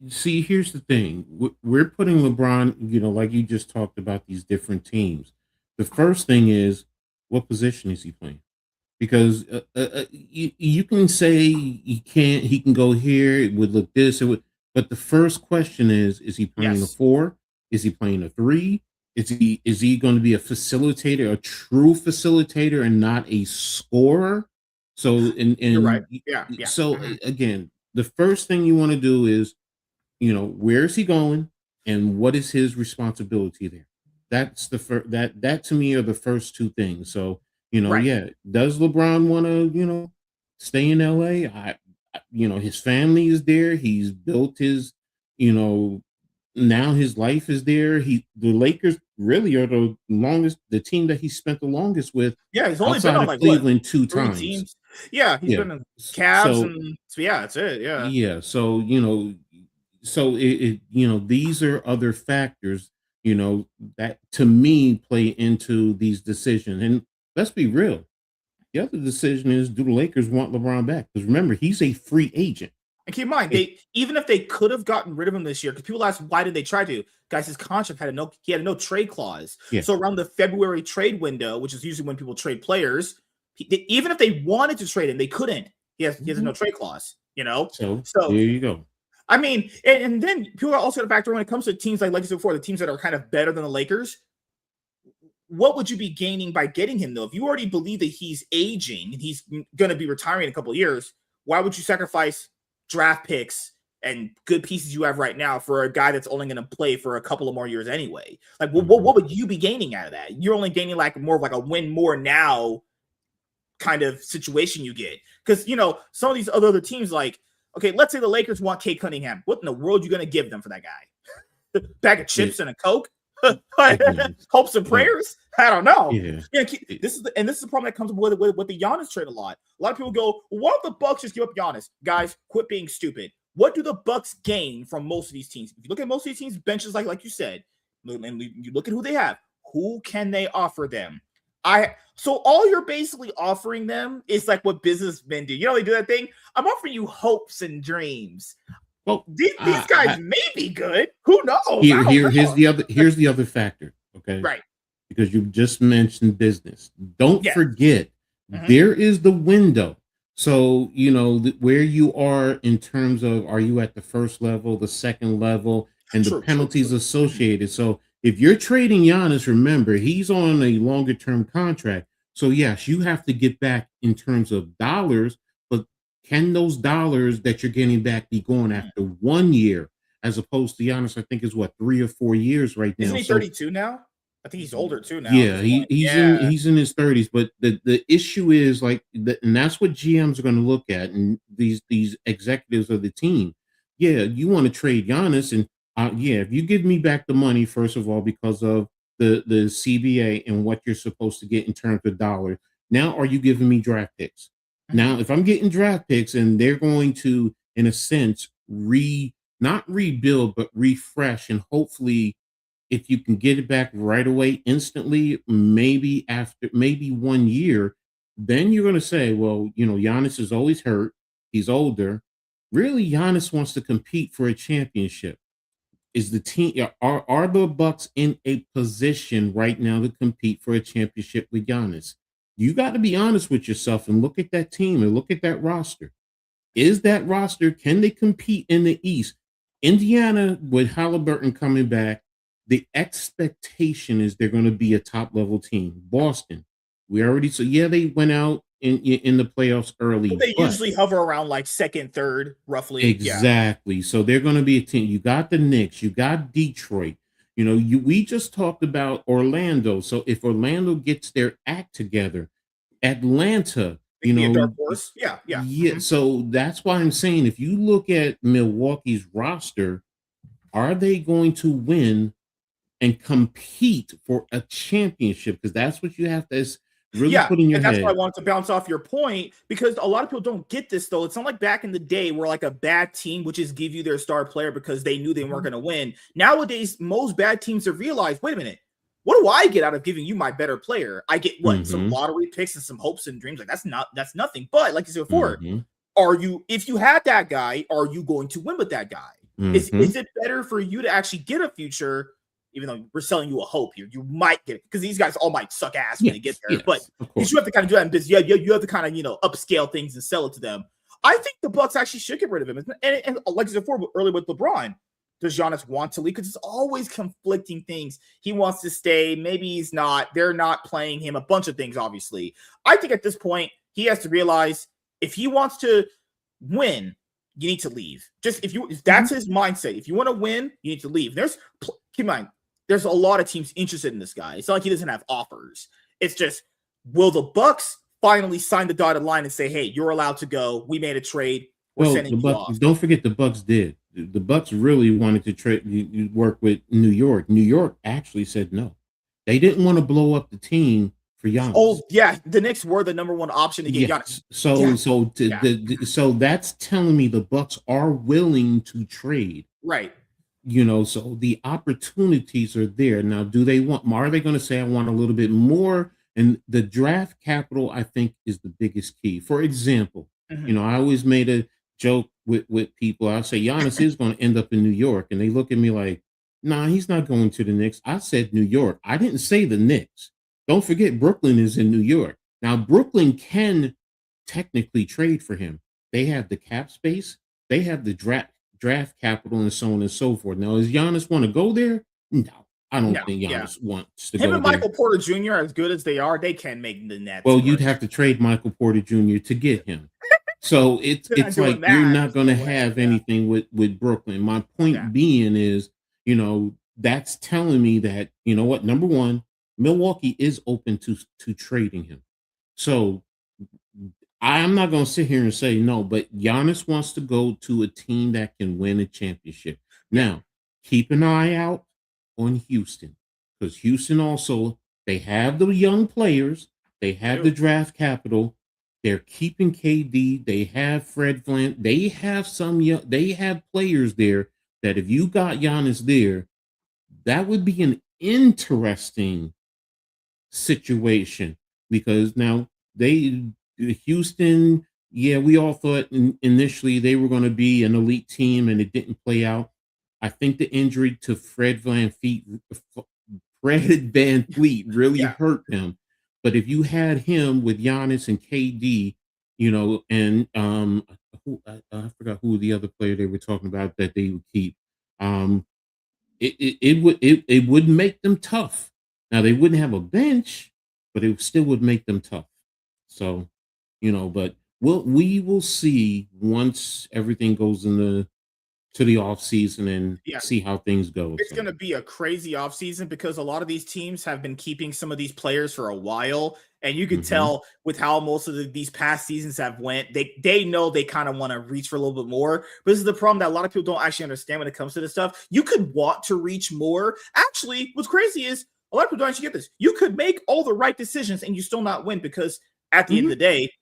see, here's the thing. We're putting LeBron, like you just talked about these different teams. The first thing is, what position is he playing? Because you can say he can go here, it would look this, but the first question is he playing a 4? Is he playing a 3? Is he going to be a facilitator, a true facilitator, and not a scorer? So, you're right. Yeah. So again, the first thing you want to do is, where is he going, and what is his responsibility there? That's the first. That to me are the first two things. So, yeah, does LeBron want to, stay in LA? His family is there. He's built his, now his life is there. The Lakers really are the team that he spent the longest with. Yeah, he's only been on like Cleveland 2 times. Teams. Yeah, he's been in Cavs, and so yeah, that's it. Yeah. Yeah. So these are other factors, that to me play into these decisions. And let's be real. The other decision is, do the Lakers want LeBron back? Because remember, he's a free agent. And keep in mind, even if they could have gotten rid of him this year, because people ask why did they try to? Guys, his contract had a no trade clause. Yeah. So around the February trade window, which is usually when people trade players, even if they wanted to trade him, they couldn't. He has a no trade clause. So there you go. I mean, and then people are also going to factor when it comes to teams like I said before, the teams that are kind of better than the Lakers. What would you be gaining by getting him, though? If you already believe that he's aging and he's going to be retiring in a couple of years, why would you sacrifice draft picks and good pieces you have right now for a guy that's only going to play for a couple of more years anyway? Like, what would you be gaining out of that? You're only gaining like more of like a win more now kind of situation you get. Because, some of these other teams, like, okay, let's say the Lakers want Kate Cunningham. What in the world are you going to give them for that guy? Bag of chips and a Coke? Hopes and prayers? I don't know. Yeah. This is the problem that comes with the Giannis trade a lot. A lot of people go, why don't the Bucks just give up Giannis? Guys, quit being stupid. What do the Bucks gain from most of these teams? If you look at most of these teams' benches, like you said, and you look at who they have, who can they offer them? So all you're basically offering them is like what businessmen do. They do that thing. I'm offering you hopes and dreams. Well, these guys may be good. Who knows? Here's the other factor. Okay, right. Because you just mentioned business. Don't forget, there is the window. So where you are in terms of, are you at the first level, the second level, and the penalties associated. So if you're trading Giannis, remember he's on a longer term contract. So yes, you have to get back in terms of dollars. Can those dollars that you're getting back be going after 1 year, as opposed to Giannis? I think is 3 or 4 years right now. Isn't he 32 now? I think he's older too now. Yeah, he's in his 30s. But the issue is and that's what GMs are going to look at, and these executives of the team. Yeah, you want to trade Giannis, and if you give me back the money, first of all, because of the CBA and what you're supposed to get in terms of dollars. Now, are you giving me draft picks? Now, if I'm getting draft picks and they're going to, in a sense, not rebuild, but refresh, and hopefully, if you can get it back right away, instantly, maybe 1 year, then you're going to say, well, Giannis is always hurt. He's older. Really, Giannis wants to compete for a championship. Is the team are the Bucks in a position right now to compete for a championship with Giannis? You got to be honest with yourself and look at that team and look at that roster. Is that roster, can they compete in the East? Indiana, with Halliburton coming back, the expectation is they're going to be a top-level team. Boston, we already saw, they went out in the playoffs early. But they usually hover around like second, third, roughly. Exactly. So they're going to be a team. You got the Knicks, you got Detroit. We just talked about Orlando. So if Orlando gets their act together, Atlanta, It could be a dark horse. Yeah. Yeah. So that's why I'm saying if you look at Milwaukee's roster, are they going to win and compete for a championship? Because that's what you have to really put in your and that's head. why I wanted to bounce off your point, because a lot of people don't get this, though. It's not like back in the day where like a bad team would just give you their star player because they knew they weren't going to win. Nowadays, most bad teams have realized, wait a minute, what do I get out of giving you my better player? I get what? Some lottery picks and some hopes and dreams. Like that's nothing. But like you said before, if you had that guy, are you going to win with that guy? Is it better for you to actually get a future? Even though we're selling you a hope here, you might get it, because these guys all might suck ass when they get there. But you have to kind of do that in business. You have to kind of upscale things and sell it to them. I think the Bucks actually should get rid of him. And like I said before, earlier with LeBron, does Giannis want to leave? Because it's always conflicting things. He wants to stay. Maybe he's not. They're not playing him. A bunch of things, obviously. I think at this point he has to realize if he wants to win, you need to leave. If that's his mindset. If you want to win, you need to leave. Keep in mind, there's a lot of teams interested in this guy. It's not like he doesn't have offers. It's just, will the Bucks finally sign the dotted line and say, hey, you're allowed to go. We made a trade. We're sending you off. Don't forget the Bucks did. The Bucks really wanted to trade you work with New York. New York actually said no. They didn't want to blow up the team for Giannis. Oh, yeah. The Knicks were the number one option to get Giannis. So that's telling me the Bucks are willing to trade. Right. So the opportunities are there. Now, are they going to say, I want a little bit more? And the draft capital, I think, is the biggest key. For example, I always made a joke with people. I say, Giannis is going to end up in New York. And they look at me like, nah, he's not going to the Knicks. I said New York. I didn't say the Knicks. Don't forget, Brooklyn is in New York. Now, Brooklyn can technically trade for him. They have the cap space. They have the draft capital and so on and so forth. Now, does Giannis want to go there? No, I don't think Giannis wants to go there. Him and Michael Porter Jr., as good as they are, they can make the Nets. Well, you'd have to trade Michael Porter Jr. to get him. So it's like you're not going to have anything with Brooklyn. My point being is, that's telling me that, what, number one, Milwaukee is open to trading him. So I'm not going to sit here and say no, but Giannis wants to go to a team that can win a championship. Now, keep an eye out on Houston, because Houston also, they have the young players, they have the draft capital, they're keeping KD, they have Fred VanVleet, they have players there that if you got Giannis there, that would be an interesting situation, because now Houston, we all thought initially they were going to be an elite team, and it didn't play out. I think the injury to Fred VanVleet really hurt them. But if you had him with Giannis and KD, and I forgot who the other player they were talking about that they would keep. It would make them tough. Now they wouldn't have a bench, but it still would make them tough. So, but we will see once everything goes to the off season and see how things go. It's going to be a crazy off season, because a lot of these teams have been keeping some of these players for a while, and you can tell with how most of these past seasons have went. They know they kind of want to reach for a little bit more. But this is the problem that a lot of people don't actually understand when it comes to this stuff. You could want to reach more. Actually, what's crazy is a lot of people don't actually get this. You could make all the right decisions and you still not win, because at the end of the day,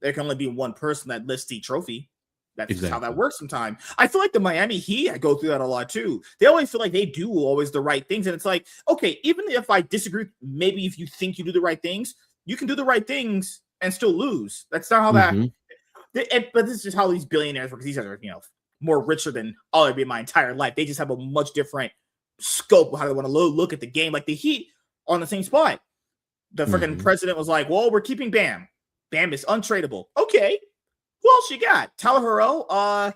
there can only be one person that lifts the trophy. That's just how that works sometimes. I feel like the Miami Heat go through that a lot too. They always feel like they do always the right things. And it's like, okay, even if I disagree, maybe if you think you do the right things, you can do the right things and still lose. That's not how that. But this is just how these billionaires work. These guys are, more richer than I'll ever be in my entire life. They just have a much different scope of how they want to look at the game. Like the Heat on the same spot. The freaking president was like, well, we're keeping Bam. Bam is untradeable. Okay. Who else you got? Tyler Hero.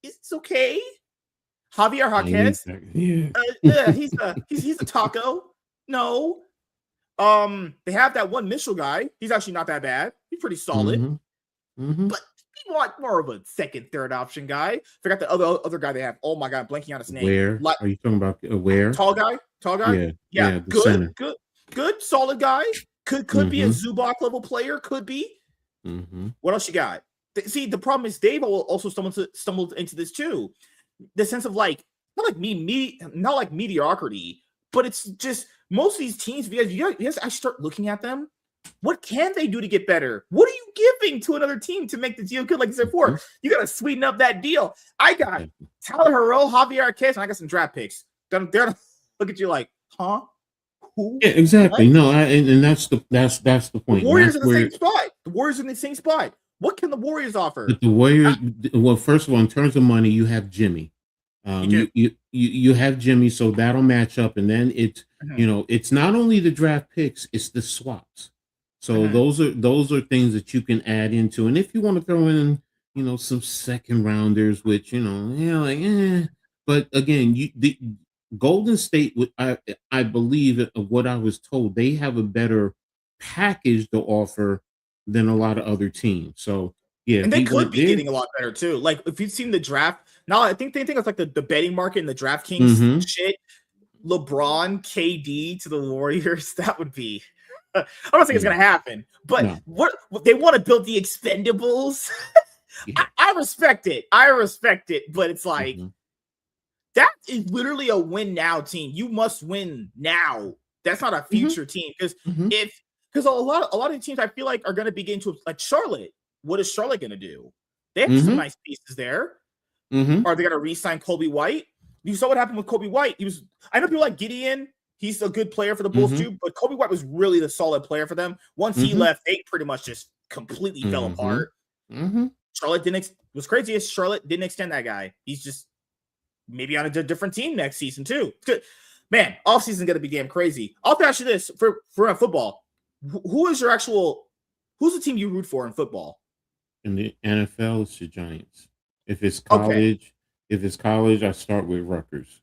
It's okay. Javier Jaquez. He's a taco. No. They have that one Mitchell guy. He's actually not that bad. He's pretty solid. But you want more of a second, third option guy. Forgot the other guy they have. Oh my god, blanking on his name. Where are you talking about? Where? Tall guy. Yeah. Good, solid guy. Could be a Zubac level player. Could be. Mm-hmm. What else you got? See, the problem is Dave also stumbled into this too. The sense of like not like mediocrity, but it's just most of these teams. You guys I start looking at them. What can they do to get better? What are you giving to another team to make the deal good? Like I said before, you got to sweeten up that deal. I got Tyler Herro, Javier Arquez, and I got some draft picks. They're look at you like, huh? Who? Yeah, exactly. What? No, and that's the point. The Warriors are in the same spot. The Warriors are in the same spot. What can the Warriors offer? But the Warriors, well, first of all, in terms of money, you have Jimmy. You have Jimmy, so that'll match up, and then it's it's not only the draft picks, it's the swaps. So those are things that you can add into, and if you want to throw in some second rounders, which but again, the Golden State, I believe of what I was told, they have a better package to offer than a lot of other teams. So yeah, and they could be getting a lot better too. Like if you've seen the draft, now I think it's like the betting market and the DraftKings shit. LeBron, KD to the Warriors, that would be. I don't think it's gonna happen, but what they want to build the Expendables. I respect it. But it's like that is literally a win now team. You must win now. That's not a future team because a lot of teams I feel like are going to begin to like Charlotte. What is Charlotte going to do? They have some nice pieces there. Are they going to re-sign Kobe White? You saw what happened with Kobe White. I know people like Gideon. He's a good player for the Bulls too, but Kobe White was really the solid player for them. Once he left, they pretty much just completely fell apart. Charlotte was crazy as Charlotte didn't extend that guy. He's just maybe on a different team next season too. Good. Man, offseason is going to be damn crazy. I'll ask you this for football. Who's the team you root for in football? In the NFL, it's the Giants. If it's college, I start with Rutgers.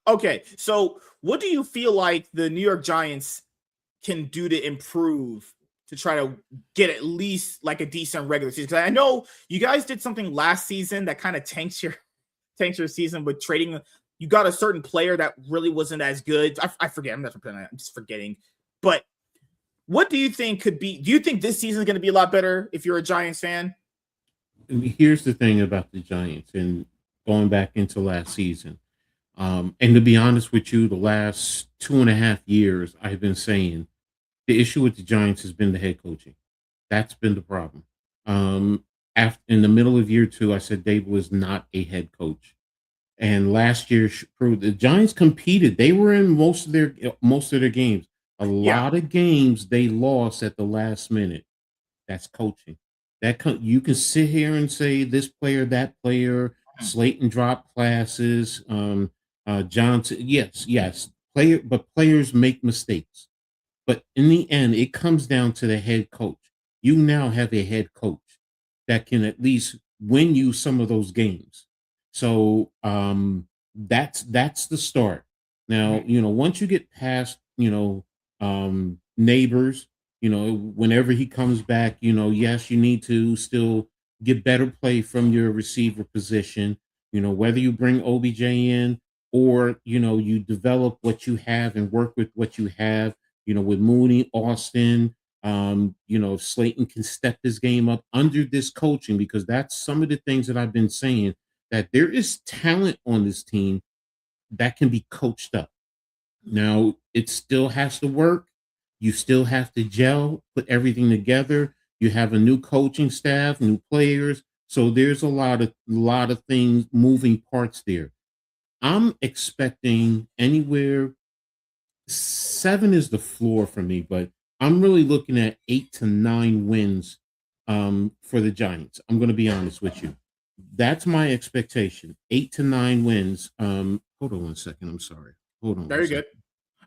Okay, so what do you feel like the New York Giants can do to improve to try to get at least like a decent regular season? Because I know you guys did something last season that kind of tanks your season with trading. You got a certain player that really wasn't as good. I forget. I'm just forgetting. But what do you think could be? Do you think this season is going to be a lot better if you're a Giants fan? Here's the thing about the Giants and going back into last season. And to be honest with you, the last 2.5 years, I've been saying the issue with the Giants has been the head coaching. That's been the problem. In the middle of year 2, I said Dave was not a head coach. And last year proved the Giants competed. They were in most of their games. A lot of games they lost at the last minute. That's coaching. You can sit here and say this player, that player, Slayton dropped classes. Johnson, yes, players make mistakes. But in the end, it comes down to the head coach. You now have a head coach that can at least win you some of those games. So that's the start. Now, once you get past, Neighbors, whenever he comes back, yes, you need to still get better play from your receiver position, whether you bring OBJ in or, you develop what you have and work with what you have, with Mooney, Austin, if Slayton can step his game up under this coaching, because that's some of the things that I've been saying, that there is talent on this team that can be coached up. Now, it still has to work. You still have to gel, put everything together. You have a new coaching staff, new players. So there's a lot of things, moving parts there. I'm expecting anywhere 7 is the floor for me, but I'm really looking at 8 to 9 wins for the Giants. I'm going to be honest with you. That's my expectation. 8 to 9 wins. Hold on 1 second. I'm sorry. Hold on. Very good.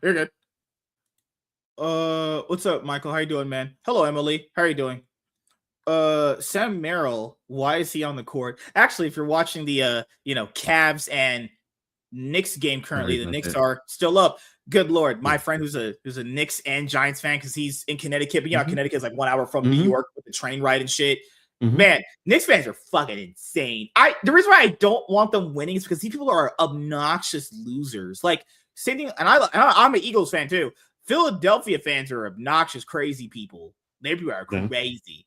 You're good. What's up, Michael? How you doing, man? Hello, Emily. How are you doing? Sam Merrill, why is he on the court? Actually, if you're watching the Cavs and Knicks game currently, the Knicks are still up. Good Lord. My friend who's a Knicks and Giants fan because he's in Connecticut, but Connecticut is like 1 hour from New York with the train ride and shit. Man, Knicks fans are fucking insane. The reason why I don't want them winning is because these people are obnoxious losers. Like same thing, and I'm an Eagles fan too. Philadelphia fans are obnoxious, crazy people. They are crazy.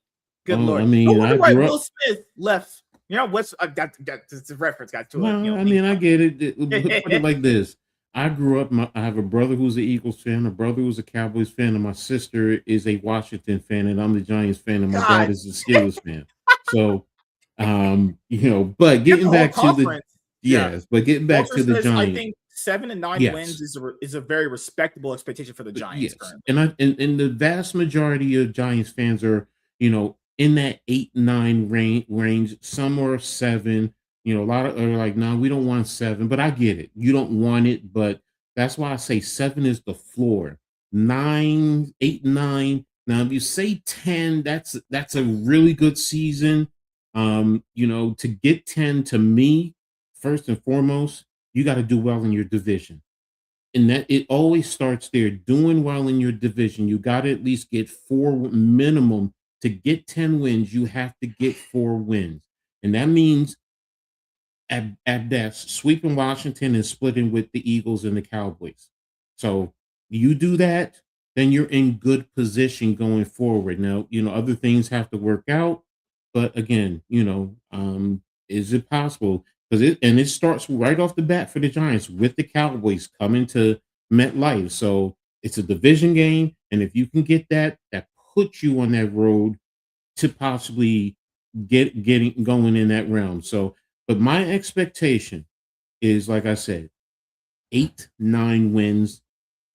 Good I Lord. No mean, wonder I why grew Will up. Smith left. You know, what's got it's a reference, got to Well, I meme mean, I song. get it. Put it like this: I grew up. I have a brother who's an Eagles fan, a brother who's a Cowboys fan, and my sister is a Washington fan, and I'm the Giants fan, and my dad God, is a Steelers fan. So, but get the getting whole back to the conference. Yeah. yes, but getting back Walter to the says, I Giants, think 7-9 wins yes. is a very respectable expectation for the Giants Yes, currently. and the vast majority of Giants fans are, in that 8-9 range. Some are 7. A lot of are like, no, we don't want 7, but I get it. You don't want it, but that's why I say 7 is the floor. 9, 8, 9. Now, if you say 10, that's a really good season. To get 10 to me, first and foremost, you got to do well in your division, and that it always starts there. Doing well in your division, you got to at least get 4 minimum. To get 10 wins, you have to get 4 wins, and that means at best sweeping Washington and splitting with the Eagles and the Cowboys. So you do that, then you're in good position going forward. Now, other things have to work out, but again, is it possible? Because it starts right off the bat for the Giants with the Cowboys coming to MetLife. So it's a division game, and if you can get that puts you on that road to possibly getting going in that realm. So, but my expectation is, like I said, 8-9 wins,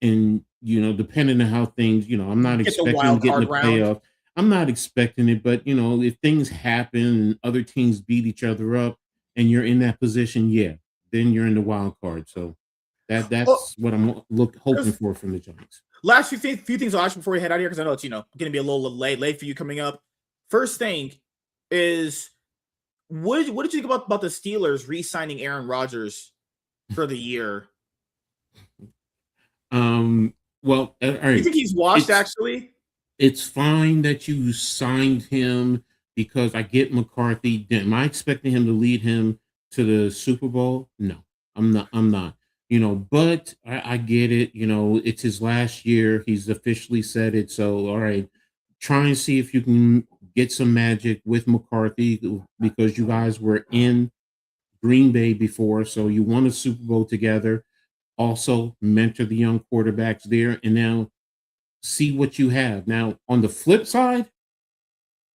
and depending on how things, I'm not Get the expecting to wild get in card the round. playoff. I'm not expecting it, but if things happen and other teams beat each other up, and you're in that position, yeah, then you're in the wild card. So Well, that's what I'm hoping for from the Giants. last few things I'll ask before we head out of here, because I know it's going to be a little late for you coming up. First thing is, what did you think about the Steelers re-signing Aaron Rodgers for the year? Well, all You right. think he's washed? It's Actually, it's fine that you signed him, because I get McCarthy. Am I expecting him to lead him to the Super Bowl? No, I'm not. I'm not. But I get it. It's his last year. He's officially said it. So, all right, try and see if you can get some magic with McCarthy, because you guys were in Green Bay before. So you won a Super Bowl together. Also, mentor the young quarterbacks there. And now see what you have. Now, on the flip side,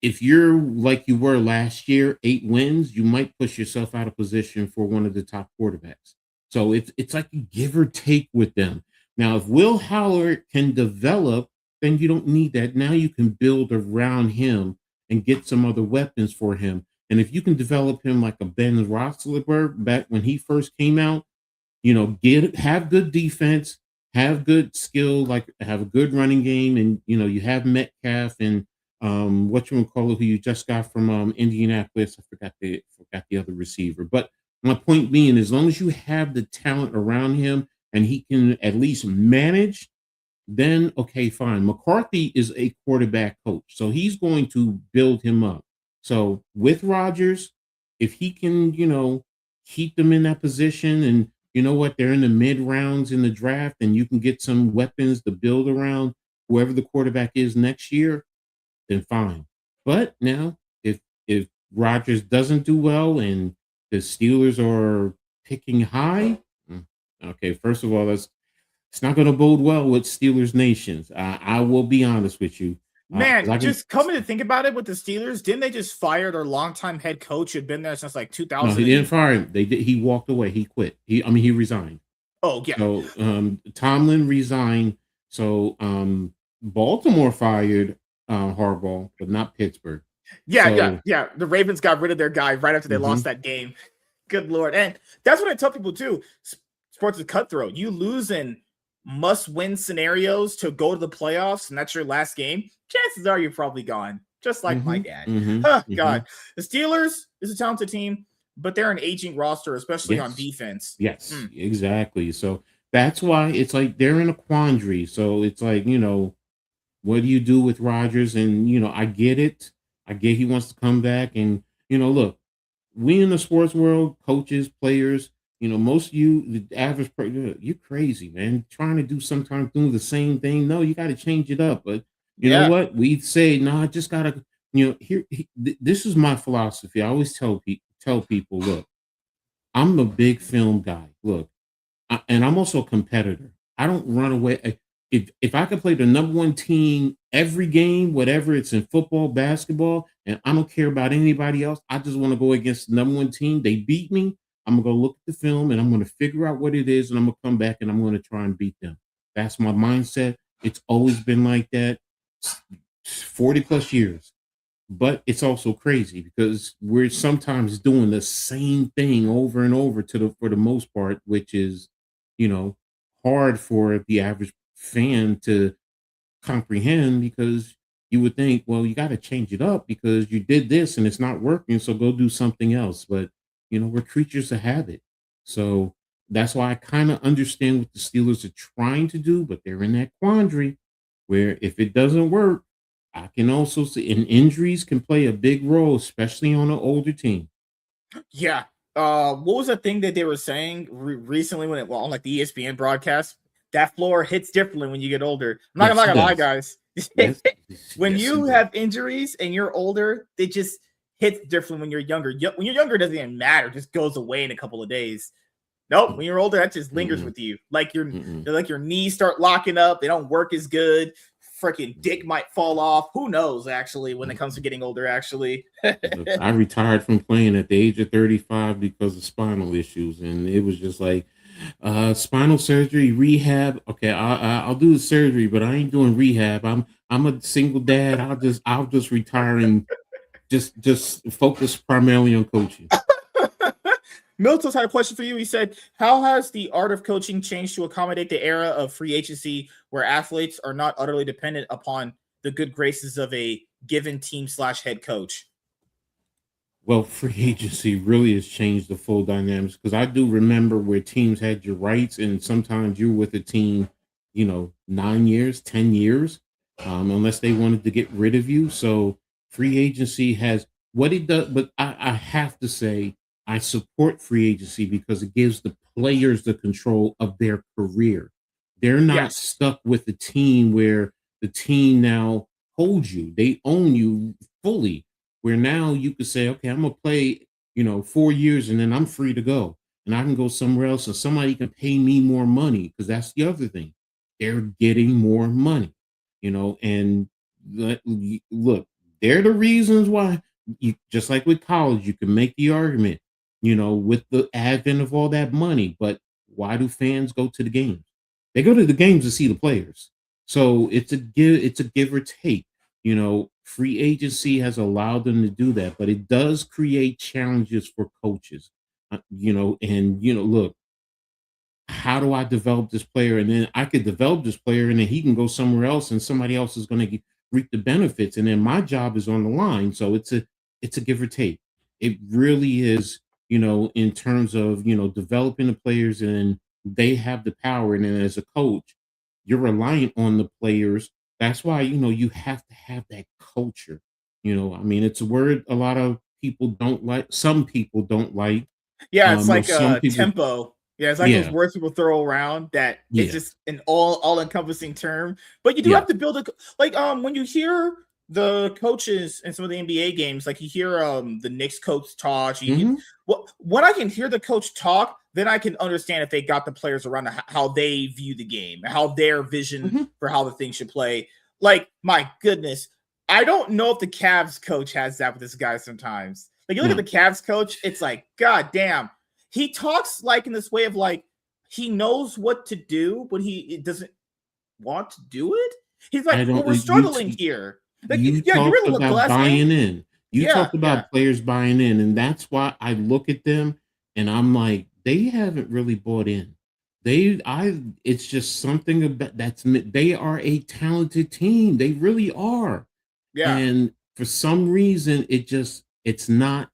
if you're like you were last year, 8 wins, you might push yourself out of position for one of the top quarterbacks. So it's like a give or take with them. Now, if Will Howard can develop, then you don't need that. Now you can build around him and get some other weapons for him. And if you can develop him like a Ben Roethlisberger back when he first came out, have good defense, have good skill, like have a good running game, and you have Metcalf and what you call it, who you just got from Indianapolis. I forgot the other receiver. But my point being, as long as you have the talent around him and he can at least manage, then okay, fine. McCarthy is a quarterback coach, so he's going to build him up. So with Rodgers, if he can, keep them in that position, and they're in the mid rounds in the draft, and you can get some weapons to build around whoever the quarterback is next year, then fine. But now, if Rodgers doesn't do well and the Steelers are picking high, okay, first of all, it's not going to bode well with Steelers nations. I will be honest with you. 'Cause man, I can, just coming to think about it, with the Steelers, didn't they just fire their longtime head coach who had been there since like no, he didn't 2008? fire him. They did. He walked away. He quit. He resigned. Oh yeah, So Tomlin resigned. So Baltimore fired Harbaugh, but not Pittsburgh. So yeah. The Ravens got rid of their guy right after they lost mhm, that game. Good Lord. And that's what I tell people too. Sports is cutthroat. You lose in must-win scenarios to go to the playoffs, and that's your last game. Chances are you're probably gone, just like my mhm, dad. mhm, Huh, God. mhm. The Steelers is a talented team, but they're an aging roster, especially on Yes. defense. Yes, Hmm. exactly. So that's why it's like they're in a quandary. So it's like, what do you do with Rodgers? And I get it. I get he wants to come back. And look, we in the sports world, coaches, players, most of you, the average person, you're crazy, man. Trying to do sometimes doing the same thing. No, you got to change it up. But you know Yeah. what? We say, no, I just gotta. This is my philosophy. I always tell people, look, I'm a big film guy. Look, and I'm also a competitor. I don't run away. If I could play the number one team every game, whatever it's in football, basketball, and I don't care about anybody else, I just want to go against the number one team. They beat me. I'm gonna go look at the film and I'm gonna figure out what it is, and I'm gonna come back and I'm gonna try and beat them. That's my mindset. It's always been like that. 40 plus years. But it's also crazy because we're sometimes doing the same thing over and over for the most part, which is, you know, hard for the average fan to comprehend because you would think, well, you got to change it up because you did this and it's not working, so go do something else. But we're creatures of habit, so that's why I kind of understand what the Steelers are trying to do, but they're in that quandary where if it doesn't work, I can also see, and injuries can play a big role, especially on an older team. Yeah. What was the thing that they were saying recently on like the ESPN broadcast? That floor hits differently when you get older. I'm not gonna lie, guys. Yes, When yes, you it have injuries and you're older, it just hits different when you're younger. When you're younger, it doesn't even matter; it just goes away in a couple of days. Nope, when you're older, that just lingers with you. Like your knees start locking up; they don't work as good. Freaking dick might fall off. Who knows? Actually, when it comes to getting older, actually. Look, I retired from playing at the age of 35 because of spinal issues, and it was just like spinal surgery, rehab. Okay, I'll do the surgery, but I ain't doing rehab. I'm a single dad. I'll just retire and just focus primarily on coaching. Miltos had a question for you. He said, how has the art of coaching changed to accommodate the era of free agency where athletes are not utterly dependent upon the good graces of a given team / head coach? Well, free agency really has changed the full dynamics because I do remember where teams had your rights, and sometimes you're with a team, 9 years, 10 years, unless they wanted to get rid of you. So free agency has what it does, but I have to say I support free agency because it gives the players the control of their career. They're not Yes. stuck with the team where the team now holds you, they own you fully, where now you could say, okay, I'm gonna play, 4 years and then I'm free to go. And I can go somewhere else and somebody can pay me more money because that's the other thing. They're getting more money, and look, they're the reasons why just like with college, you can make the argument, with the advent of all that money. But why do fans go to the games? They go to the games to see the players. So it's a give or take. Free agency has allowed them to do that, but it does create challenges for coaches. Look, how do I develop this player? And then I could develop this player and then he can go somewhere else and somebody else is going to reap the benefits. And then my job is on the line. So it's a give or take. It really is, in terms of, developing the players and they have the power. And then as a coach, you're reliant on the players. That's why, you have to have that culture. I mean, it's a word a lot of people don't like. Some people don't like. Yeah, it's like Some people, tempo. Yeah, it's like those yeah, words people throw around that it's yeah. just an all encompassing term. But you do Yeah. have to build a like when you hear the coaches in some of the NBA games, like you hear the Knicks coach talk. You can Mhm. when I can hear the coach talk, then I can understand if they got the players around how they view the game, how their vision Mhm. for how the thing should play. Like my goodness, I don't know if the Cavs coach has that with this guy sometimes. Like you look at the No. Cavs coach, it's like, God damn. He talks like in this way of like he knows what to do, but he doesn't want to do it. He's like, I well, don't we're you struggling t here. Like, you yeah, you talked really look the about last game. buying in. You Yeah, talked yeah. about players buying in, and that's why I look at them and I'm like, they haven't really bought in. It's just something about they are a talented team. They really are. Yeah. And for some reason, it's not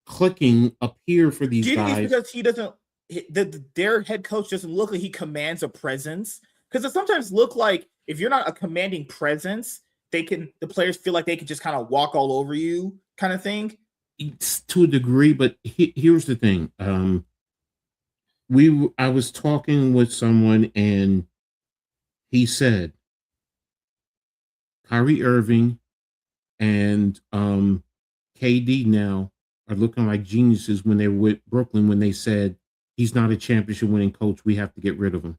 clicking up here for Do these you think it's guys. because he doesn't their head coach doesn't look like he commands a presence? Because it sometimes look like if you're not a commanding presence, the players feel like they can just kind of walk all over you, kind of thing. It's to a degree, but here's the thing. I was talking with someone and he said Kyrie Irving and KD now are looking like geniuses when they were with Brooklyn when they said he's not a championship winning coach. We have to get rid of him.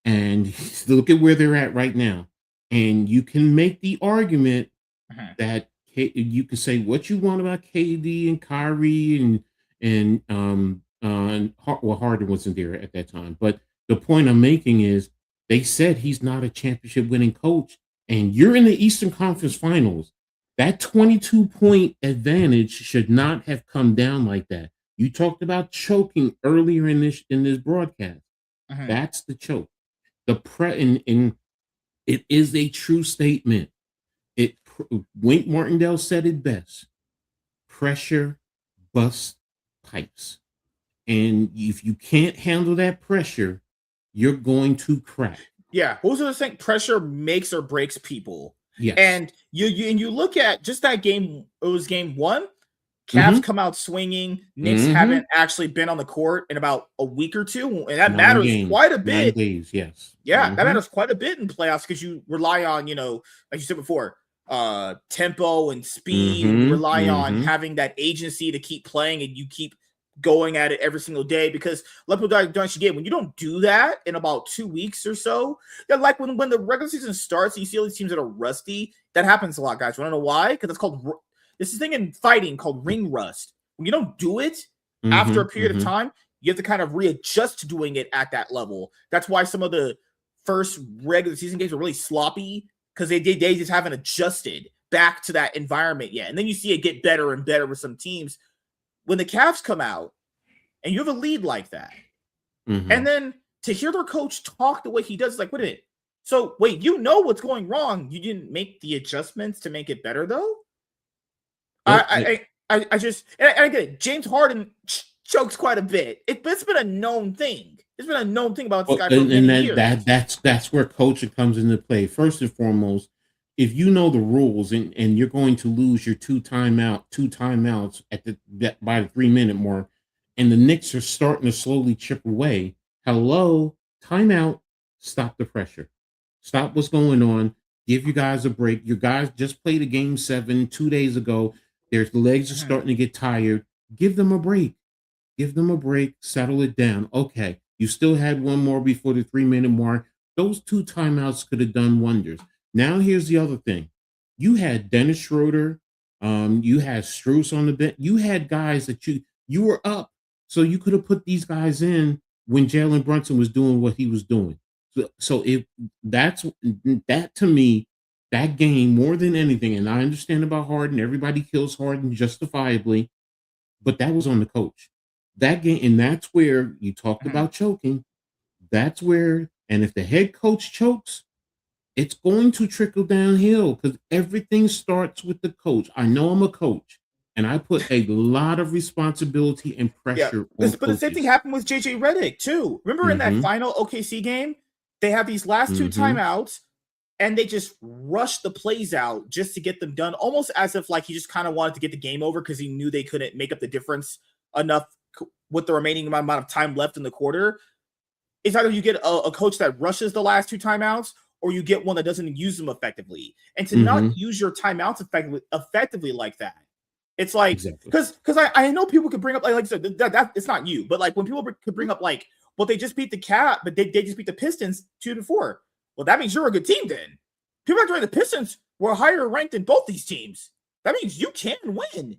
And look at where they're at right now. And you can make the argument that you can say what you want about KD and Kyrie and Harden wasn't there at that time. But the point I'm making is they said he's not a championship winning coach, and you're in the Eastern Conference Finals. That 22-point advantage should not have come down like that. You talked about choking earlier in this broadcast. That's the choke. And it is a true statement. Wink Martindale said it best. Pressure busts pipes. And if you can't handle that pressure, you're going to crack. Yeah, who's going to think pressure makes or breaks people? Yes. And you look at just that game. It was game one. Cavs come out swinging. Knicks haven't actually been on the court in about a week or two, and that matters quite a bit. 9 days, yes. Yeah, that matters quite a bit in playoffs because you rely on, like you said before, tempo and speed. You rely on having that agency to keep playing, and you keep going at it every single day, because like what don't you get when you don't do that in about 2 weeks or so. Yeah, like when the regular season starts, you see all these teams that are rusty. That happens a lot, guys. You want to know why? Because it's called this thing in fighting called ring rust. When you don't do it after a period of time, you have to kind of readjust to doing it at that level. That's why some of the first regular season games are really sloppy, because they just haven't adjusted back to that environment yet. And then you see it get better and better with some teams. When the Cavs come out and you have a lead like that, and then to hear their coach talk the way he does, like, wait a minute. So wait, you know what's going wrong. You didn't make the adjustments to make it better, though. I just get it. James Harden chokes quite a bit. It's been a known thing. It's been a known thing about this guy for many years. That's where coaching comes into play. First and foremost, if you know the rules and you're going to lose your two timeouts by the 3-minute mark, and the Knicks are starting to slowly chip away. Hello, timeout. Stop the pressure. Stop what's going on. Give you guys a break. You guys just played a game 7 2 days ago. Their legs are starting to get tired. Give them a break. Give them a break. Settle it down. Okay, you still had one more before the 3-minute mark. Those 2 timeouts could have done wonders. Now here's the other thing. You had Dennis Schroeder. You had Strus on the bench. You had guys that you were up, so you could have put these guys in when Jalen Brunson was doing what he was doing. So if that to me, that game more than anything, and I understand about Harden, everybody kills Harden justifiably, but that was on the coach. That game, and that's where you talked about choking. That's where, and if the head coach chokes, it's going to trickle downhill, because everything starts with the coach. I know I'm a coach, and I put a lot of responsibility and pressure on but the same thing happened with JJ Redick too. Remember in that final OKC game, they have these last 2 timeouts, and they just rushed the plays out just to get them done, almost as if like he just kind of wanted to get the game over because he knew they couldn't make up the difference enough with the remaining amount of time left in the quarter. It's either you get a coach that rushes the last 2 timeouts, or you get one that doesn't use them effectively. And to not use your timeouts effectively like that, it's like, because I know people could bring up, like I said, that it's not you, but like when people could bring up like, well, they just beat the Cavs, but they just beat the Pistons 2-4. Well, that means you're a good team then. People are the Pistons were higher ranked than both these teams. That means you can win.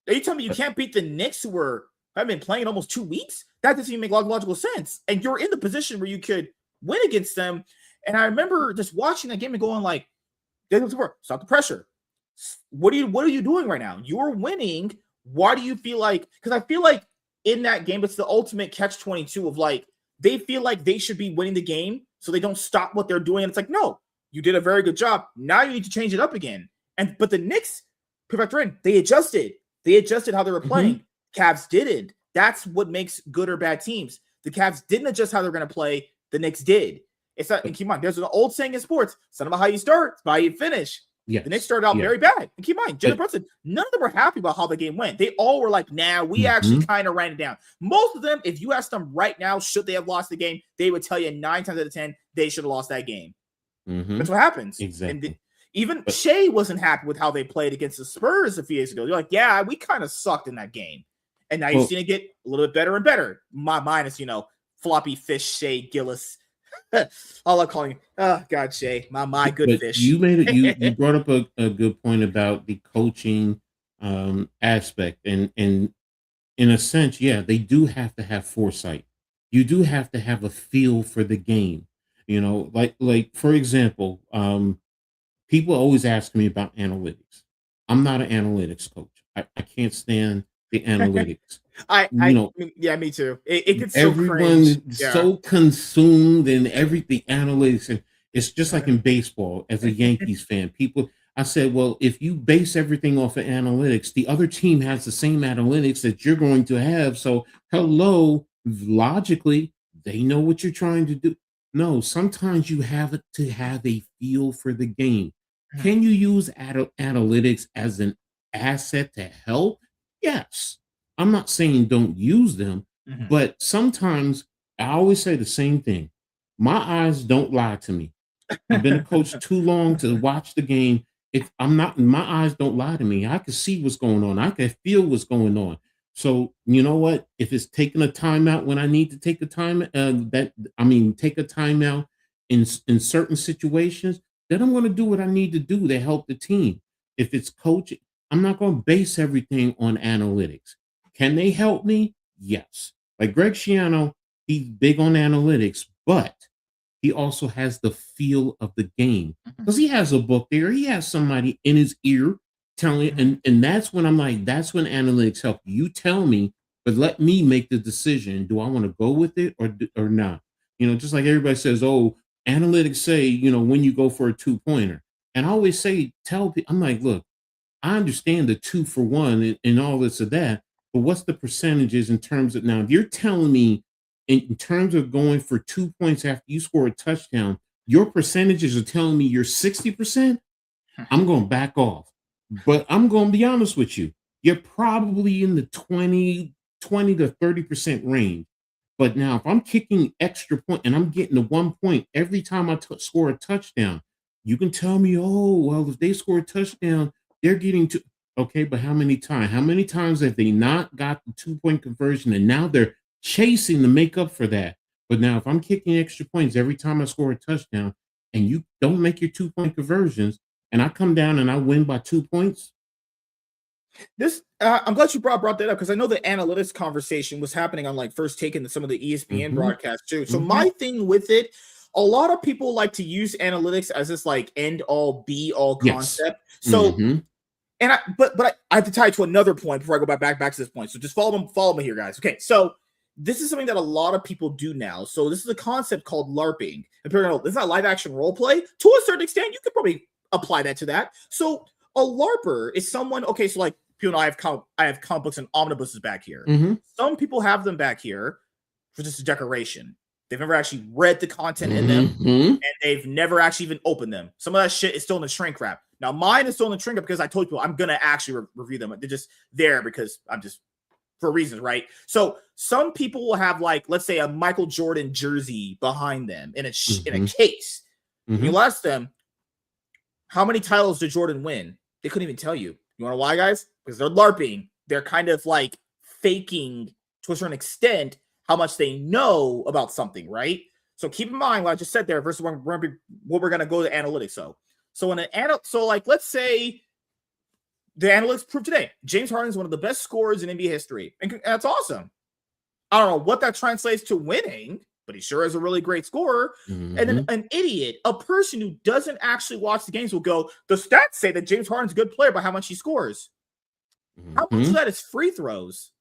Are you telling me you can't beat the Knicks, who have been playing almost 2 weeks? That doesn't even make logical sense. And you're in the position where you could win against them. And I remember just watching that game and going like, stop the pressure. What are you doing right now? You're winning. Why do you feel like, because I feel like in that game, it's the ultimate catch-22 of like, they feel like they should be winning the game, so they don't stop what they're doing. And it's like, no, you did a very good job. Now you need to change it up again. But the Knicks, they adjusted. They adjusted how they were playing. Cavs didn't. That's what makes good or bad teams. The Cavs didn't adjust how they're going to play. The Knicks did. It's not, and keep in mind, there's an old saying in sports, it's not about how you start, it's about how you finish. Yes. The Knicks started out very bad. And keep in mind, Jalen Brunson, none of them were happy about how the game went. They all were like, nah, we actually kind of ran it down. Most of them, if you ask them right now, should they have lost the game, they would tell you 9 times out of 10, they should have lost that game. That's what happens. Exactly. Even But Shea wasn't happy with how they played against the Spurs a few days ago. They're like, yeah, we kind of sucked in that game. And now you've seen it get a little bit better and better. Minus, floppy fish Shea Gillis. All I'm calling, oh God, Shea, my good fish. You brought up a good point about the coaching aspect, and in a sense, yeah, they do have to have foresight. You do have to have a feel for the game. Like for example, people always ask me about analytics. I'm not an analytics coach. I can't stand the analytics. Yeah, me too. It gets so Everyone cringe. is so consumed in everything analytics, and it's just like in baseball. As a Yankees fan, I said, well, if you base everything off of analytics, the other team has the same analytics that you're going to have. So, hello, logically, they know what you're trying to do. No, sometimes you have to have a feel for the game. Can you use analytics as an asset to help? Yes. I'm not saying don't use them, but sometimes I always say the same thing. My eyes don't lie to me. I've been a coach too long to watch the game. If my eyes don't lie to me. I can see what's going on. I can feel what's going on. So you know what? If it's taking a timeout when I need to take a take a timeout in certain situations, then I'm going to do what I need to do to help the team. If it's coaching, I'm not going to base everything on analytics. Can they help me? Yes. Like Greg Schiano, he's big on analytics, but he also has the feel of the game because he has a book there. He has somebody in his ear telling, and that's when I'm like, that's when analytics help. You tell me, but let me make the decision. Do I want to go with it or not? Just like everybody says, oh, analytics say, when you go for a 2-pointer. And I always say, tell people, I'm like, look, I understand the 2-for-1 and all this or that, but what's the percentages in terms of now? If you're telling me in terms of going for 2 points after you score a touchdown, your percentages are telling me you're 60%, I'm going to back off. But I'm going to be honest with you. You're probably in the 20 to 30% range. But now if I'm kicking extra point and I'm getting the 1 point every time I score a touchdown, you can tell me, oh, well, if they score a touchdown, they're getting to, okay, but how many times? How many times have they not got the 2-point conversion and now they're chasing to make up for that? But now if I'm kicking extra points every time I score a touchdown and you don't make your 2-point conversions and I come down and I win by 2 points. I'm glad you brought that up because I know the analytics conversation was happening on like First Take and some of the ESPN broadcasts too. So my thing with it, a lot of people like to use analytics as this like end all be all concept. Yes. So and I have to tie it to another point before I go back to this point. So just follow me here, guys. Okay, so this is something that a lot of people do now. So this is a concept called LARPing. And this is not live action role play. To a certain extent, you could probably apply that to that. So a LARPer is someone, okay, so like people know I have comic books and omnibuses back here. Some people have them back here for just a decoration. They've never actually read the content in them, and they've never actually even opened them. Some of that shit is still in the shrink wrap. Now, mine is still in the shrink wrap because I told people I'm going to actually review them. They're just there because I'm just, for reasons, right? So some people will have, like, let's say a Michael Jordan jersey behind them in a case. You ask them, how many titles did Jordan win? They couldn't even tell you. You want to know why, guys? Because they're LARPing. They're kind of like faking to a certain extent how much they know about something, right? So keep in mind what I just said there versus what we're going to go to analytics. So like, let's say the analytics prove today James Harden is one of the best scorers in NBA history, and that's awesome. I don't know what that translates to winning, but he sure is a really great scorer. And then an idiot, a person who doesn't actually watch the games, will go, the stats say that James Harden's a good player by how much he scores. How much of that is free throws?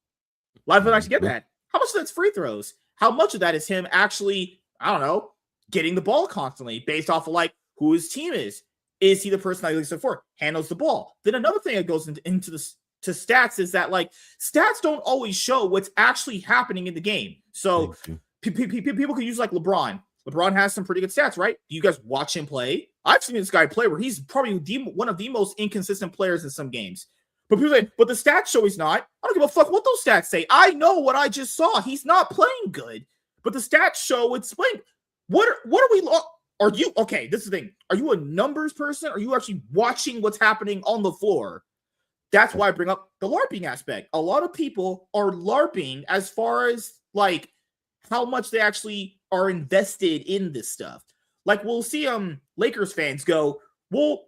A lot of people actually get that. How much of that's free throws? How much of that is him actually, I don't know, getting the ball constantly based off of like who his team is? Is he the person like I said before, handles the ball? Then another thing that goes into stats is that like stats don't always show what's actually happening in the game. So people can use like LeBron. LeBron has some pretty good stats, right? Do you guys watch him play? I've seen this guy play where he's probably one of the most inconsistent players in some games. But people say, but the stats show he's not. I don't give a fuck what those stats say. I know what I just saw. He's not playing good. But the stats show it's playing. What are we Are you okay? This is the thing. Are you a numbers person? Or are you actually watching what's happening on the floor? That's why I bring up the LARPing aspect. A lot of people are LARPing as far as like how much they actually are invested in this stuff. Like we'll see Lakers fans go, well,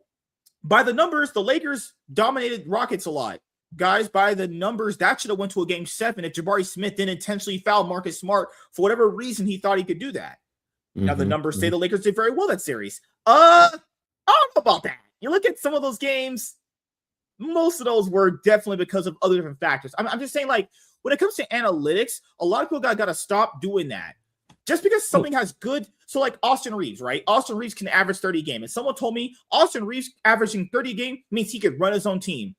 by the numbers, the Lakers dominated Rockets a lot. Guys, by the numbers, that should have went to a game 7 if Jabari Smith didn't intentionally foul Marcus Smart for whatever reason he thought he could do that. Now the numbers say the Lakers did very well that series. I don't know about that. You look at some of those games, most of those were definitely because of other different factors. I'm just saying, like, when it comes to analytics, a lot of people got to stop doing that. Just because something has good, so like Austin Reeves, right? Austin Reeves can average 30 a game. And someone told me Austin Reeves averaging 30 a game means he could run his own team.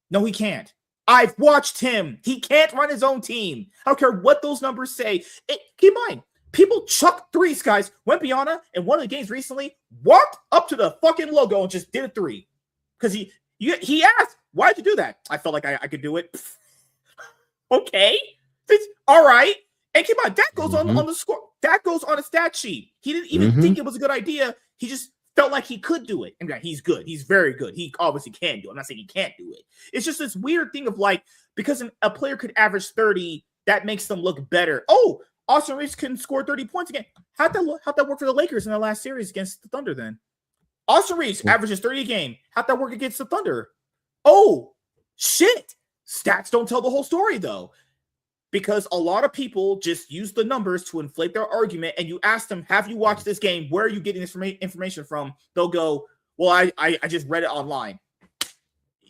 No, he can't. I've watched him. He can't run his own team. I don't care what those numbers say. Keep in mind, people chuck threes, guys. Wempiana in one of the games recently walked up to the fucking logo and just did a three. Because he asked, why'd you do that? I felt like I could do it. Okay. It's all right. And keep in mind, that goes on the score. That goes on a stat sheet. He didn't even think it was a good idea. He just felt like he could do it. And he's good. He's very good. He obviously can do it. I'm not saying he can't do it. It's just this weird thing of like, because a player could average 30, that makes them look better. Oh, Austin Reeves can score 30 points again. How'd that work for the Lakers in the last series against the Thunder then? Austin Reeves averages 30 a game. How'd that work against the Thunder? Oh, shit. Stats don't tell the whole story, though. Because a lot of people just use the numbers to inflate their argument, and you ask them, have you watched this game? Where are you getting this information from? They'll go, well, I just read it online.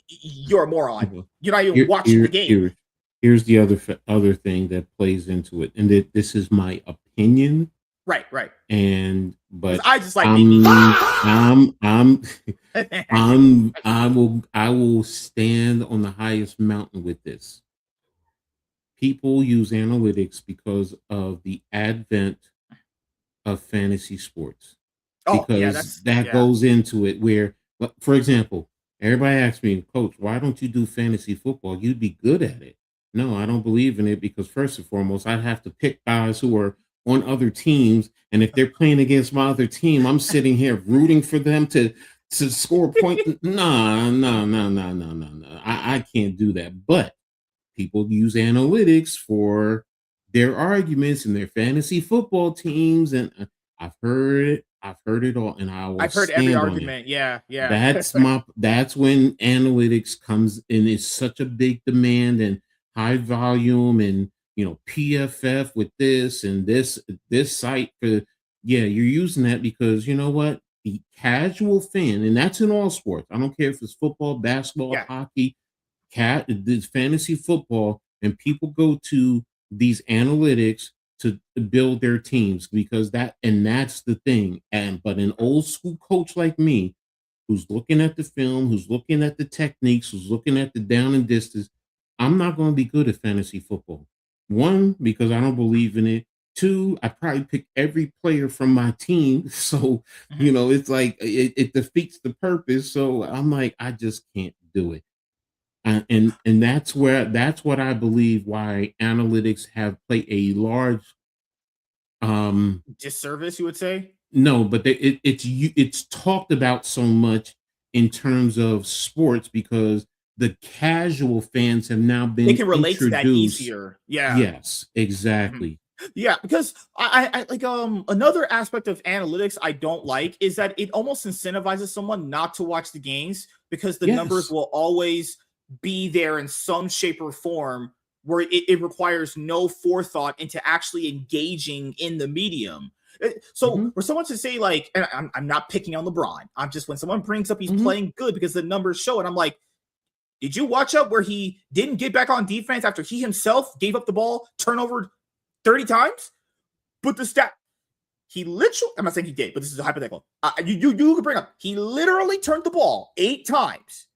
You're a moron. You're not even watching the game. Here's the other thing that plays into it, and this is my opinion. Right. But I just like I will stand on the highest mountain with this. People use analytics because of the advent of fantasy sports. Because that goes into it where, for example, everybody asks me, Coach, why don't you do fantasy football? You'd be good at it. No, I don't believe in it because first and foremost, I'd have to pick guys who are on other teams. And if they're playing against my other team, I'm sitting here rooting for them to score a point. No. I can't do that. But people use analytics for their arguments and their fantasy football teams, and I've heard it all, and I've heard every argument. Yeah. That's when analytics comes in. It's such a big demand and high volume, and PFF with this and this site for you're using that because you know what, the casual fan, and that's in all sports. I don't care if it's football, basketball, hockey. This fantasy football, and people go to these analytics to build their teams because that's the thing. But an old school coach like me, who's looking at the film, who's looking at the techniques, who's looking at the down and distance, I'm not going to be good at fantasy football. One, because I don't believe in it. Two, I probably pick every player from my team, so it's like it defeats the purpose. So I'm like, I just can't do it. And that's what I believe why analytics have played a large disservice, you would say? No, but it's talked about so much in terms of sports because the casual fans have now been they can relate to that easier. Yeah. Yes, exactly. Yeah, because I like another aspect of analytics I don't like is that it almost incentivizes someone not to watch the games because the numbers will always be there in some shape or form where it requires no forethought into actually engaging in the medium. So for someone to say like, and I'm not picking on LeBron, I'm just when someone brings up he's playing good because the numbers show it, I'm like, did you watch up where he didn't get back on defense after he himself gave up the ball, turnover 30 times? But the stat, he literally, I'm not saying he did, but this is a hypothetical. You can bring up, he literally turned the ball 8 times.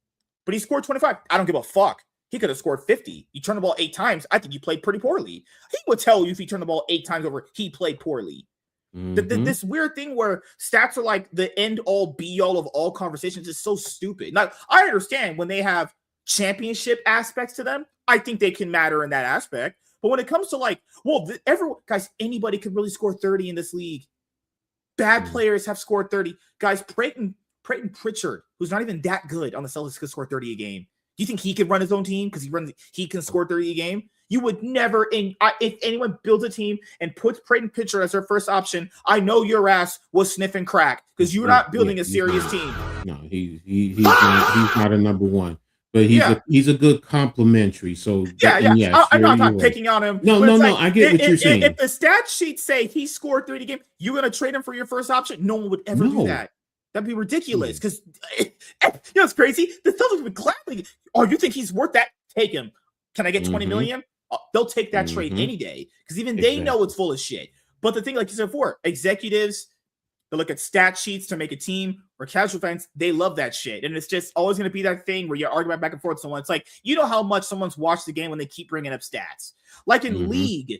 But he scored 25. I don't give a fuck. He could have scored 50. You turned the ball 8 times. I think you played pretty poorly. He would tell you if he turned the ball 8 times over, he played poorly. This weird thing where stats are like the end all be all of all conversations is so stupid. Now, I understand when they have championship aspects to them, I think they can matter in that aspect. But when it comes to like, well, guys, anybody could really score 30 in this league. Bad players have scored 30. Guys, Peyton Pritchard, who's not even that good on the Celtics, could score 30 a game. Do you think he could run his own team because he can score 30 a game? You would never. If anyone builds a team and puts Peyton Pritchard as their first option, I know your ass was sniffing crack because you're not building a serious team. No, he's not a number one. But he's a good complimentary. So yes, I'm not picking on him. No, I get what you're saying. If the stat sheets say he scored 30 games, you're gonna trade him for your first option? No one would ever do that. That'd be ridiculous. Because it's crazy. The Celtics would gladly. Oh, you think he's worth that? Take him. Can I get 20 million? They'll take that trade any day because even they know it's full of shit. But the thing, like you said before, executives, they look at stat sheets to make a team, or casual fans, they love that shit. And it's just always going to be that thing where you're arguing back and forth with someone. It's like, you know how much someone's watched the game when they keep bringing up stats. Like in League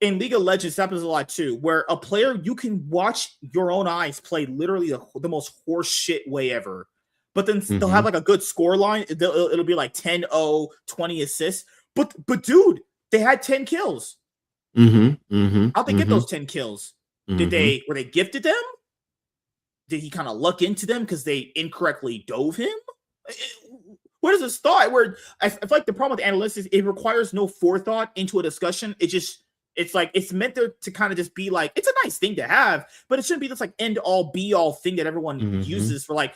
of Legends, that happens a lot too, where a player, you can watch your own eyes play literally the most horse shit way ever. But then they'll have like a good score line. It'll be like 10-0, 20 assists. But dude, they had 10 kills. How'd they get those 10 kills? Were they gifted them? Did he kind of luck into them because they incorrectly dove him? Where does it start? Where I feel like the problem with analytics is it requires no forethought into a discussion. It's like it's meant to kind of just be like, it's a nice thing to have, but it shouldn't be this like end all be all thing that everyone uses for like,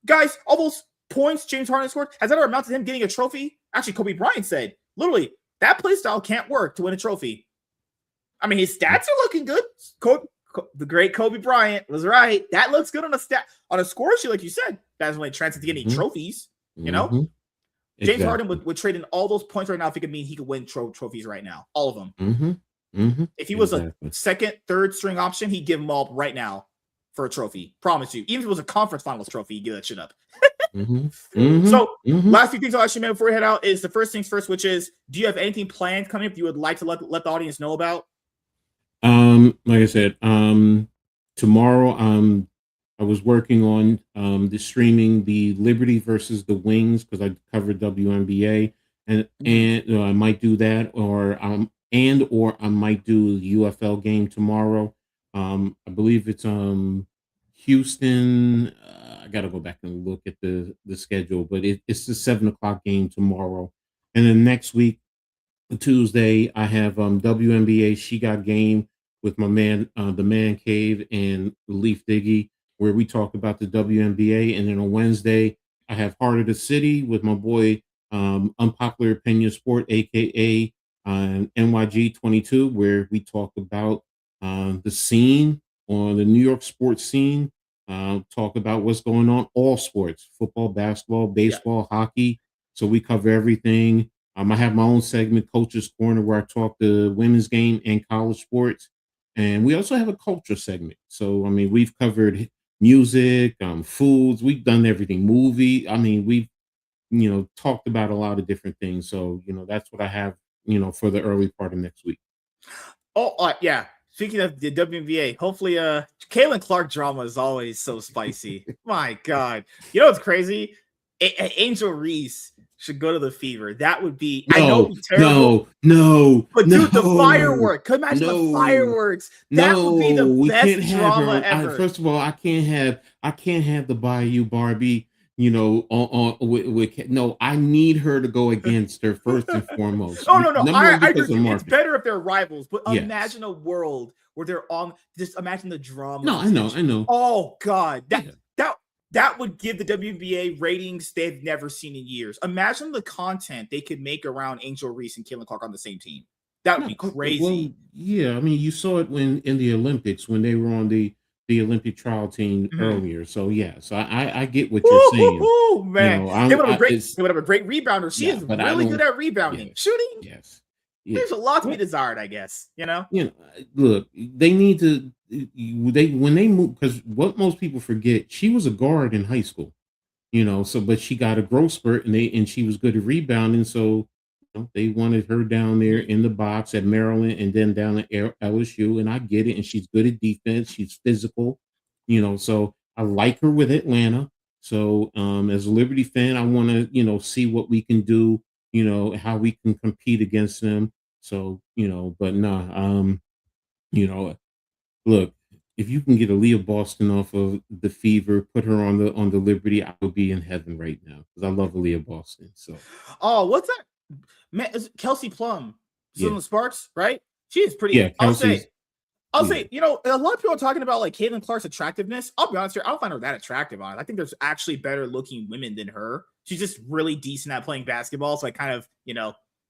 guys, all those points James Harden scored, has that ever amounted to him getting a trophy? Actually, Kobe Bryant said, literally, that play style can't work to win a trophy. I mean, his stats are looking good. The great Kobe Bryant was right. That looks good on a score sheet, like you said. That doesn't really translate to getting trophies, you know? James Harden would trade in all those points right now if it could mean he could win trophies right now. All of them. If he was a second, third string option, he'd give them all right now for a trophy. Promise you. Even if it was a conference finals trophy, he'd give that shit up. So, last few things I'll actually mention before we head out is the first things first, which is, do you have anything planned coming up you would like to let the audience know about? Like I said, tomorrow, I was working on the streaming the Liberty versus the Wings because I covered WNBA, and I might do that, or I might do the UFL game tomorrow. I believe it's Houston. I got to go back and look at the schedule, but it's the 7:00 game tomorrow, and then next week, Tuesday, I have WNBA She Got Game with my man, the Man Cave and Leaf Diggy, where we talk about the WNBA. And then on Wednesday, I have Heart of the City with my boy, Unpopular Opinion Sport, aka NYG 22, where we talk about the scene on the New York sports scene, talk about what's going on, all sports, football, basketball, baseball, hockey. So we cover everything. I have my own segment, Coach's Corner, where I talk the women's game and college sports. And we also have a culture segment. So, I mean, we've covered music, foods. We've done everything. Movie. I mean, we've, talked about a lot of different things. So, that's what I have, for the early part of next week. Oh, yeah. Speaking of the WNBA, hopefully, Caitlin Clark drama is always so spicy. My God. You know what's crazy? Angel Reese should go to the Fever. That would be, I know it'd be terrible. No. But dude, the fireworks. Could imagine the fireworks. That would be the best drama ever. First of all, I can't have the Bayou Barbie, I need her to go against her first and foremost. No. I agree. It's better if they're rivals, but imagine a world where they're on, just imagine the drama. No, I know. Oh God. That would give the WNBA ratings they've never seen in years. Imagine the content they could make around Angel Reese and Caitlin Clark on the same team. That would be crazy. Well, yeah, I mean, you saw it in the Olympics when they were on the Olympic trial team earlier. So yeah, so I get what you're saying. Oh man, they would have a great rebounder. She is really good at rebounding, shooting. Yes. There's a lot to be desired, I guess. Look, they need to. When they move, because what most people forget, she was a guard in high school, but she got a growth spurt and she was good at rebounding. So they wanted her down there in the box at Maryland and then down at LSU. And I get it. And she's good at defense. She's physical, so I like her with Atlanta. So as a Liberty fan, I want to, see what we can do, how we can compete against them. So, but look, if you can get Aaliyah Boston off of the Fever, put her on the Liberty, I would be in heaven right now because I love Aaliyah Boston. So Oh, what's that? Man, Kelsey Plum, yeah, Susan Sparks, right? She is pretty. yeah, Kelsey's I'll yeah. say, a lot of people are talking about like Caitlin Clark's attractiveness. I'll be honest here, I don't find her that attractive on it. I think there's actually better looking women than her. She's just really decent at playing basketball. So I kind of,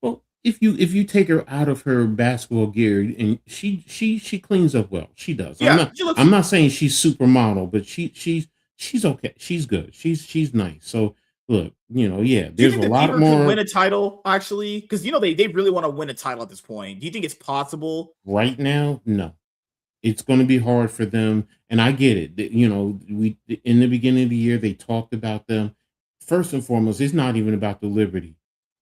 Well, if you take her out of her basketball gear and she cleans up well, she does. I'm yeah, not she looks. I'm not saying she's supermodel, but she's okay. She's good. She's nice. So look, yeah, Do you there's think a the lot Fever could more win a title actually? Because they really want to win a title at this point. Do you think it's possible? right now. No, it's going to be hard for them, and I get it. We in the beginning of the year they talked about them. First and foremost, it's not even about the Liberty.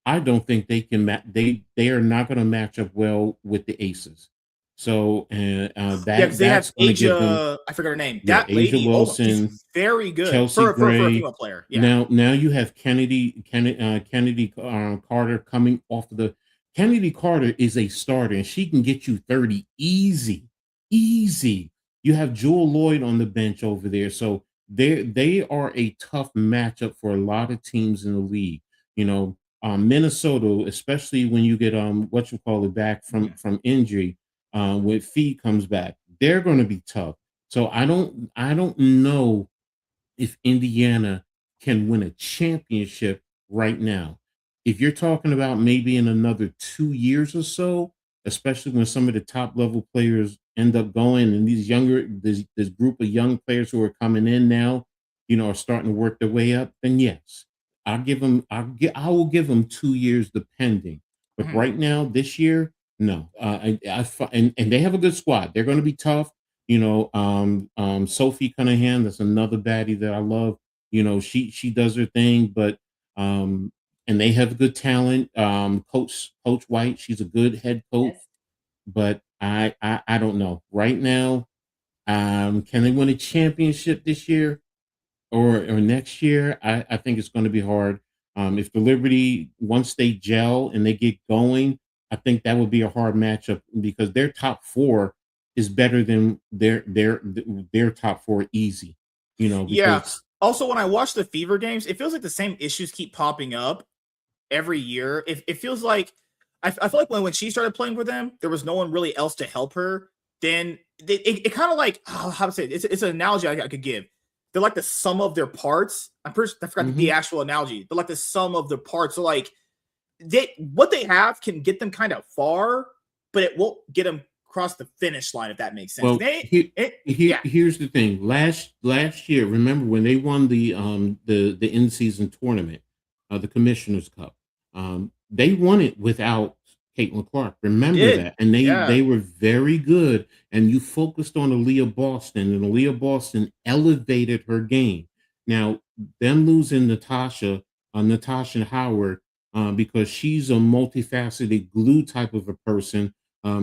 I don't think they can. They are not going to match up well with the Aces. So Yeah, because they have that's going to give them, Asia. I forgot her name. yeah, That Asia lady. Oh my, Wilson, she's very good Chelsea for a Gray. female player. Yeah. Now you have Kennedy Carter coming off of the. Kennedy Carter is a starter, and she can get you 30 easy, easy. You have Jewel Lloyd on the bench over there, so they are a tough matchup for a lot of teams in the league. Minnesota, especially when you get what you call it back from injury, when Fee comes back, they're going to be tough. So I don't know if Indiana can win a championship right now. If you're talking about maybe in another 2 years or so, especially when some of the top level players end up going and this group of young players who are coming in now, are starting to work their way up, then yes, I will give them 2 years depending. But Mhm. right now, this year, no. And they have a good squad. They're going to be tough. Sophie Cunningham, that's another baddie that I love. She does her thing, but and they have good talent. Coach White, she's a good head coach, but I don't know. Right now, can they win a championship this year or next year? I think it's going to be hard. If the Liberty, once they gel and they get going, I think that would be a hard matchup because their top four is better than their top four easy. Yeah. Because Also, when I watch the Fever games, it feels like the same issues keep popping up every year. It feels like I feel like when she started playing with them, there was no one really else to help her. Then it kind of like how to say it. It's an analogy I could give. They're like the sum of their parts. I forgot the mhm. actual analogy. They're like the sum of their parts. So like what they have can get them kind of far, but it won't get them across the finish line if that makes sense. Well, Yeah, here's the thing. Last year, remember when they won the in season tournament, the Commissioner's Cup. They won it without Caitlin Clark. they Remember did. that, and they Yeah, they were very good. And you focused on Aaliyah Boston, and Aaliyah Boston elevated her game. Now, them losing Natasha Howard, because she's a multifaceted glue type of a person.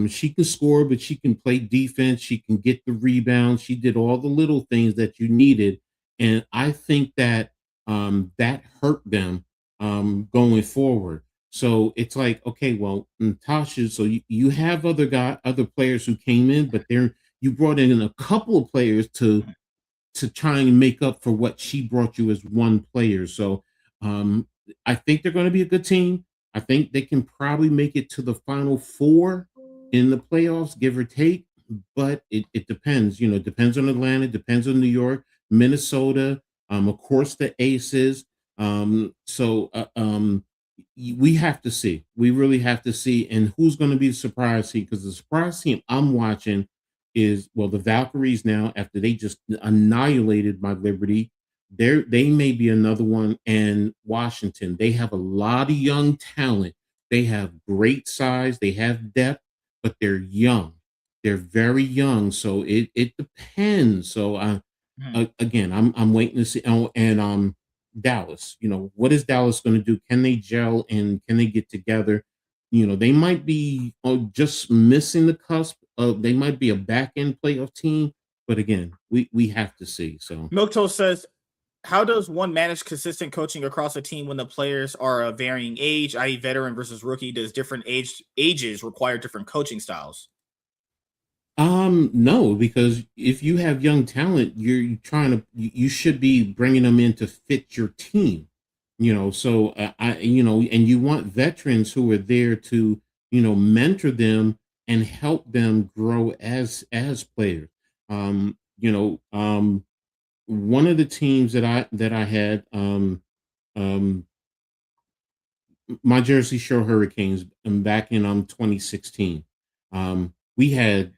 She can score, but she can play defense. She can get the rebound. She did all the little things that you needed, and I think that that hurt them going forward. So it's like, okay, well, Natasha. So you have other players who came in, but you brought in a couple of players to try and make up for what she brought you as one player. So um, I think they're going to be a good team. I think they can probably make it to the final four in the playoffs, give or take. But it depends. It depends on Atlanta, depends on New York, Minnesota, of course the Aces. We have to see. We really have to see, and who's going to be the surprise team? Because the surprise team I'm watching is, well, the Valkyries now, after they just annihilated my Liberty, they may be another one. And Washington, they have a lot of young talent. They have great size, they have depth, but they're young. They're very young, so it depends. So again, I'm waiting to see. Oh, and Dallas, what is Dallas going to do? Can they gel and can they get together? They might be just missing the cusp. They might be a back end playoff team, but again, we have to see. So Milk says, how does one manage consistent coaching across a team when the players are a varying age, i.e., veteran versus rookie? Does different ages require different coaching styles? No, because if you have young talent, you should be bringing them in to fit your team, so and you want veterans who are there to, mentor them and help them grow as players. One of the teams that I had, um, my Jersey Shore Hurricanes, back in 2016. We had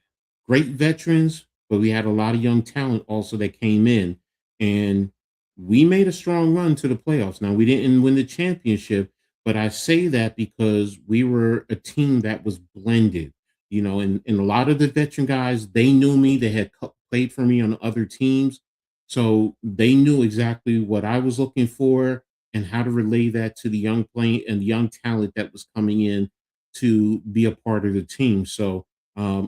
great veterans, but we had a lot of young talent also that came in, and we made a strong run to the playoffs. Now we didn't win the championship, but I say that because we were a team that was blended. And a lot of the veteran guys, they knew me. They had played for me on other teams, so they knew exactly what I was looking for and how to relay that to the young play and the young talent that was coming in to be a part of the team. So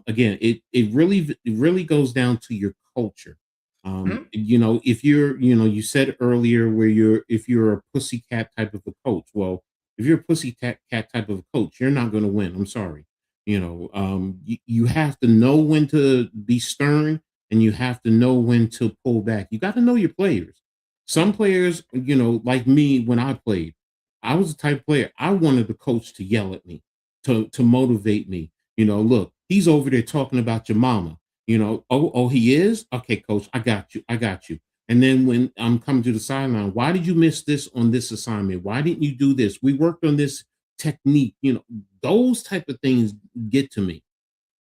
again, it really goes down to your culture. Mhm. If you said earlier where if you're a pussycat type of a coach. Well, if you're a pussycat type of a coach, you're not going to win. I'm sorry. You have to know when to be stern, and you have to know when to pull back. You got to know your players. Some players, like me when I played, I was the type of player I wanted the coach to yell at me, to motivate me. Look, he's over there talking about your mama. Oh, he is? Okay, coach, I got you. I got you. And then when I'm coming to the sideline, why did you miss this on this assignment? Why didn't you do this? We worked on this technique. Those type of things get to me.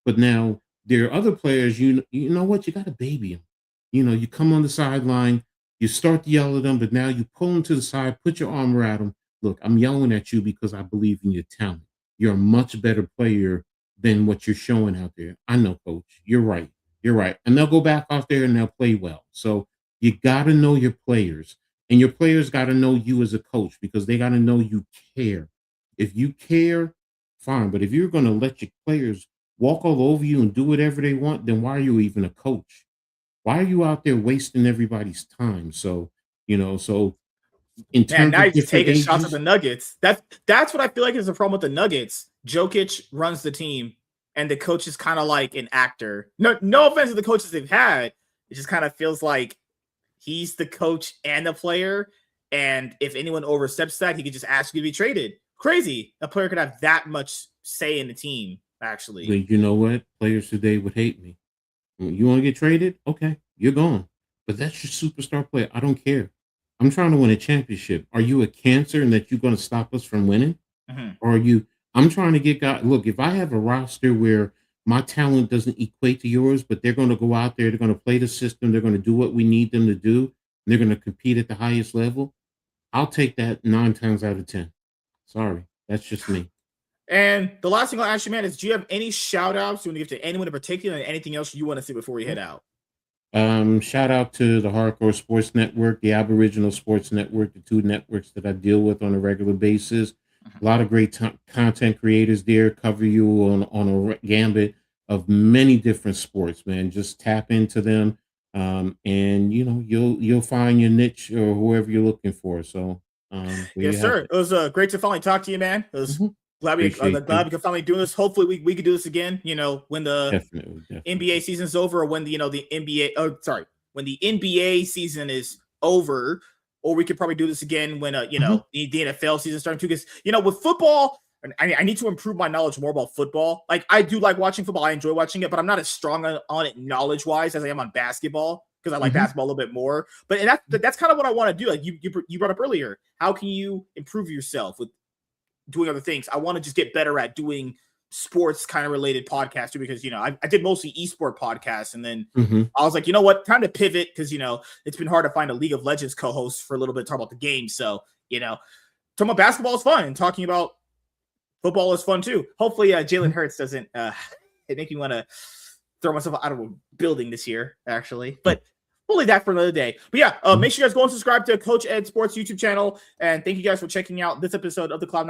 But now there are other players, you know what, you got to baby them. You come on the sideline, you start to yell at them, but now you pull them to the side, put your arm around them. Look, I'm yelling at you because I believe in your talent. You're a much better player than what you're showing out there. I know, coach. You're right. You're right. And they'll go back out there and they'll play well. So you got to know your players, and your players got to know you as a coach because they got to know you care. If you care, fine. But if you're going to let your players walk all over you and do whatever they want, then why are you even a coach? Why are you out there wasting everybody's time? So in Man, terms now of you're just different taking shots at the ages, Nuggets. That's what I feel like is the problem with the Nuggets. Jokic runs the team, and the coach is kind of like an actor. No offense to the coaches they've had. It just kind of feels like he's the coach and the player. And if anyone oversteps that, he could just ask you to be traded. Crazy. A player could have that much say in the team, actually. then you know what? Players today would hate me. You want to get traded? Okay, you're gone. But that's your superstar player. I don't care. I'm trying to win a championship. Are you a cancer and that you're going to stop us from winning? Mhm. Or are you? I'm trying to get guys. Look, if I have a roster where my talent doesn't equate to yours, but they're going to go out there, they're going to play the system, they're going to do what we need them to do, and they're going to compete at the highest level, I'll take that 9 times out of 10. Sorry, that's just me. And the last thing I'll ask you, man, is do you have any shout outs you want to give to anyone in particular and anything else you want to see before we head out? Shout out to the Hardcore Sports Network, the Aboriginal Sports Network, the two networks that I deal with on a regular basis. A lot of great content creators there cover you on a gambit of many different sports, man. Just tap into them, and you'll find your niche or whoever you're looking for. So there you Yes, have sir. it. It was great to finally talk to you, man. It was Mhm. glad Appreciate glad you. we could finally do this. Hopefully, we could do this again. When the Definitely, NBA definitely. season's over, or when the NBA. Oh, sorry, when the NBA season is over, or we could probably do this again when Mhm. the NFL season starting too. Because with football, and I need to improve my knowledge more about football. Like I do like watching football, I enjoy watching it, but I'm not as strong on it knowledge wise as I am on basketball because I like Mhm. basketball a little bit more. But that's kind of what I want to do. Like you brought up earlier, how can you improve yourself with doing other things? I want to just get better at doing sports kind of related podcasts too, because I did mostly esport podcasts, and then Mhm. I was like, you know what, time to pivot because it's been hard to find a League of Legends co-host for a little bit to talk about the game. So talking about basketball is fun, and talking about football is fun too. Hopefully, Jalen Mhm. Hurts doesn't it make me want to throw myself out of a building this year, actually. Oh, But we'll leave that for another day. But yeah, mhm. make sure you guys go and subscribe to Coach Ed Sports YouTube channel. And thank you guys for checking out this episode of the Cloud9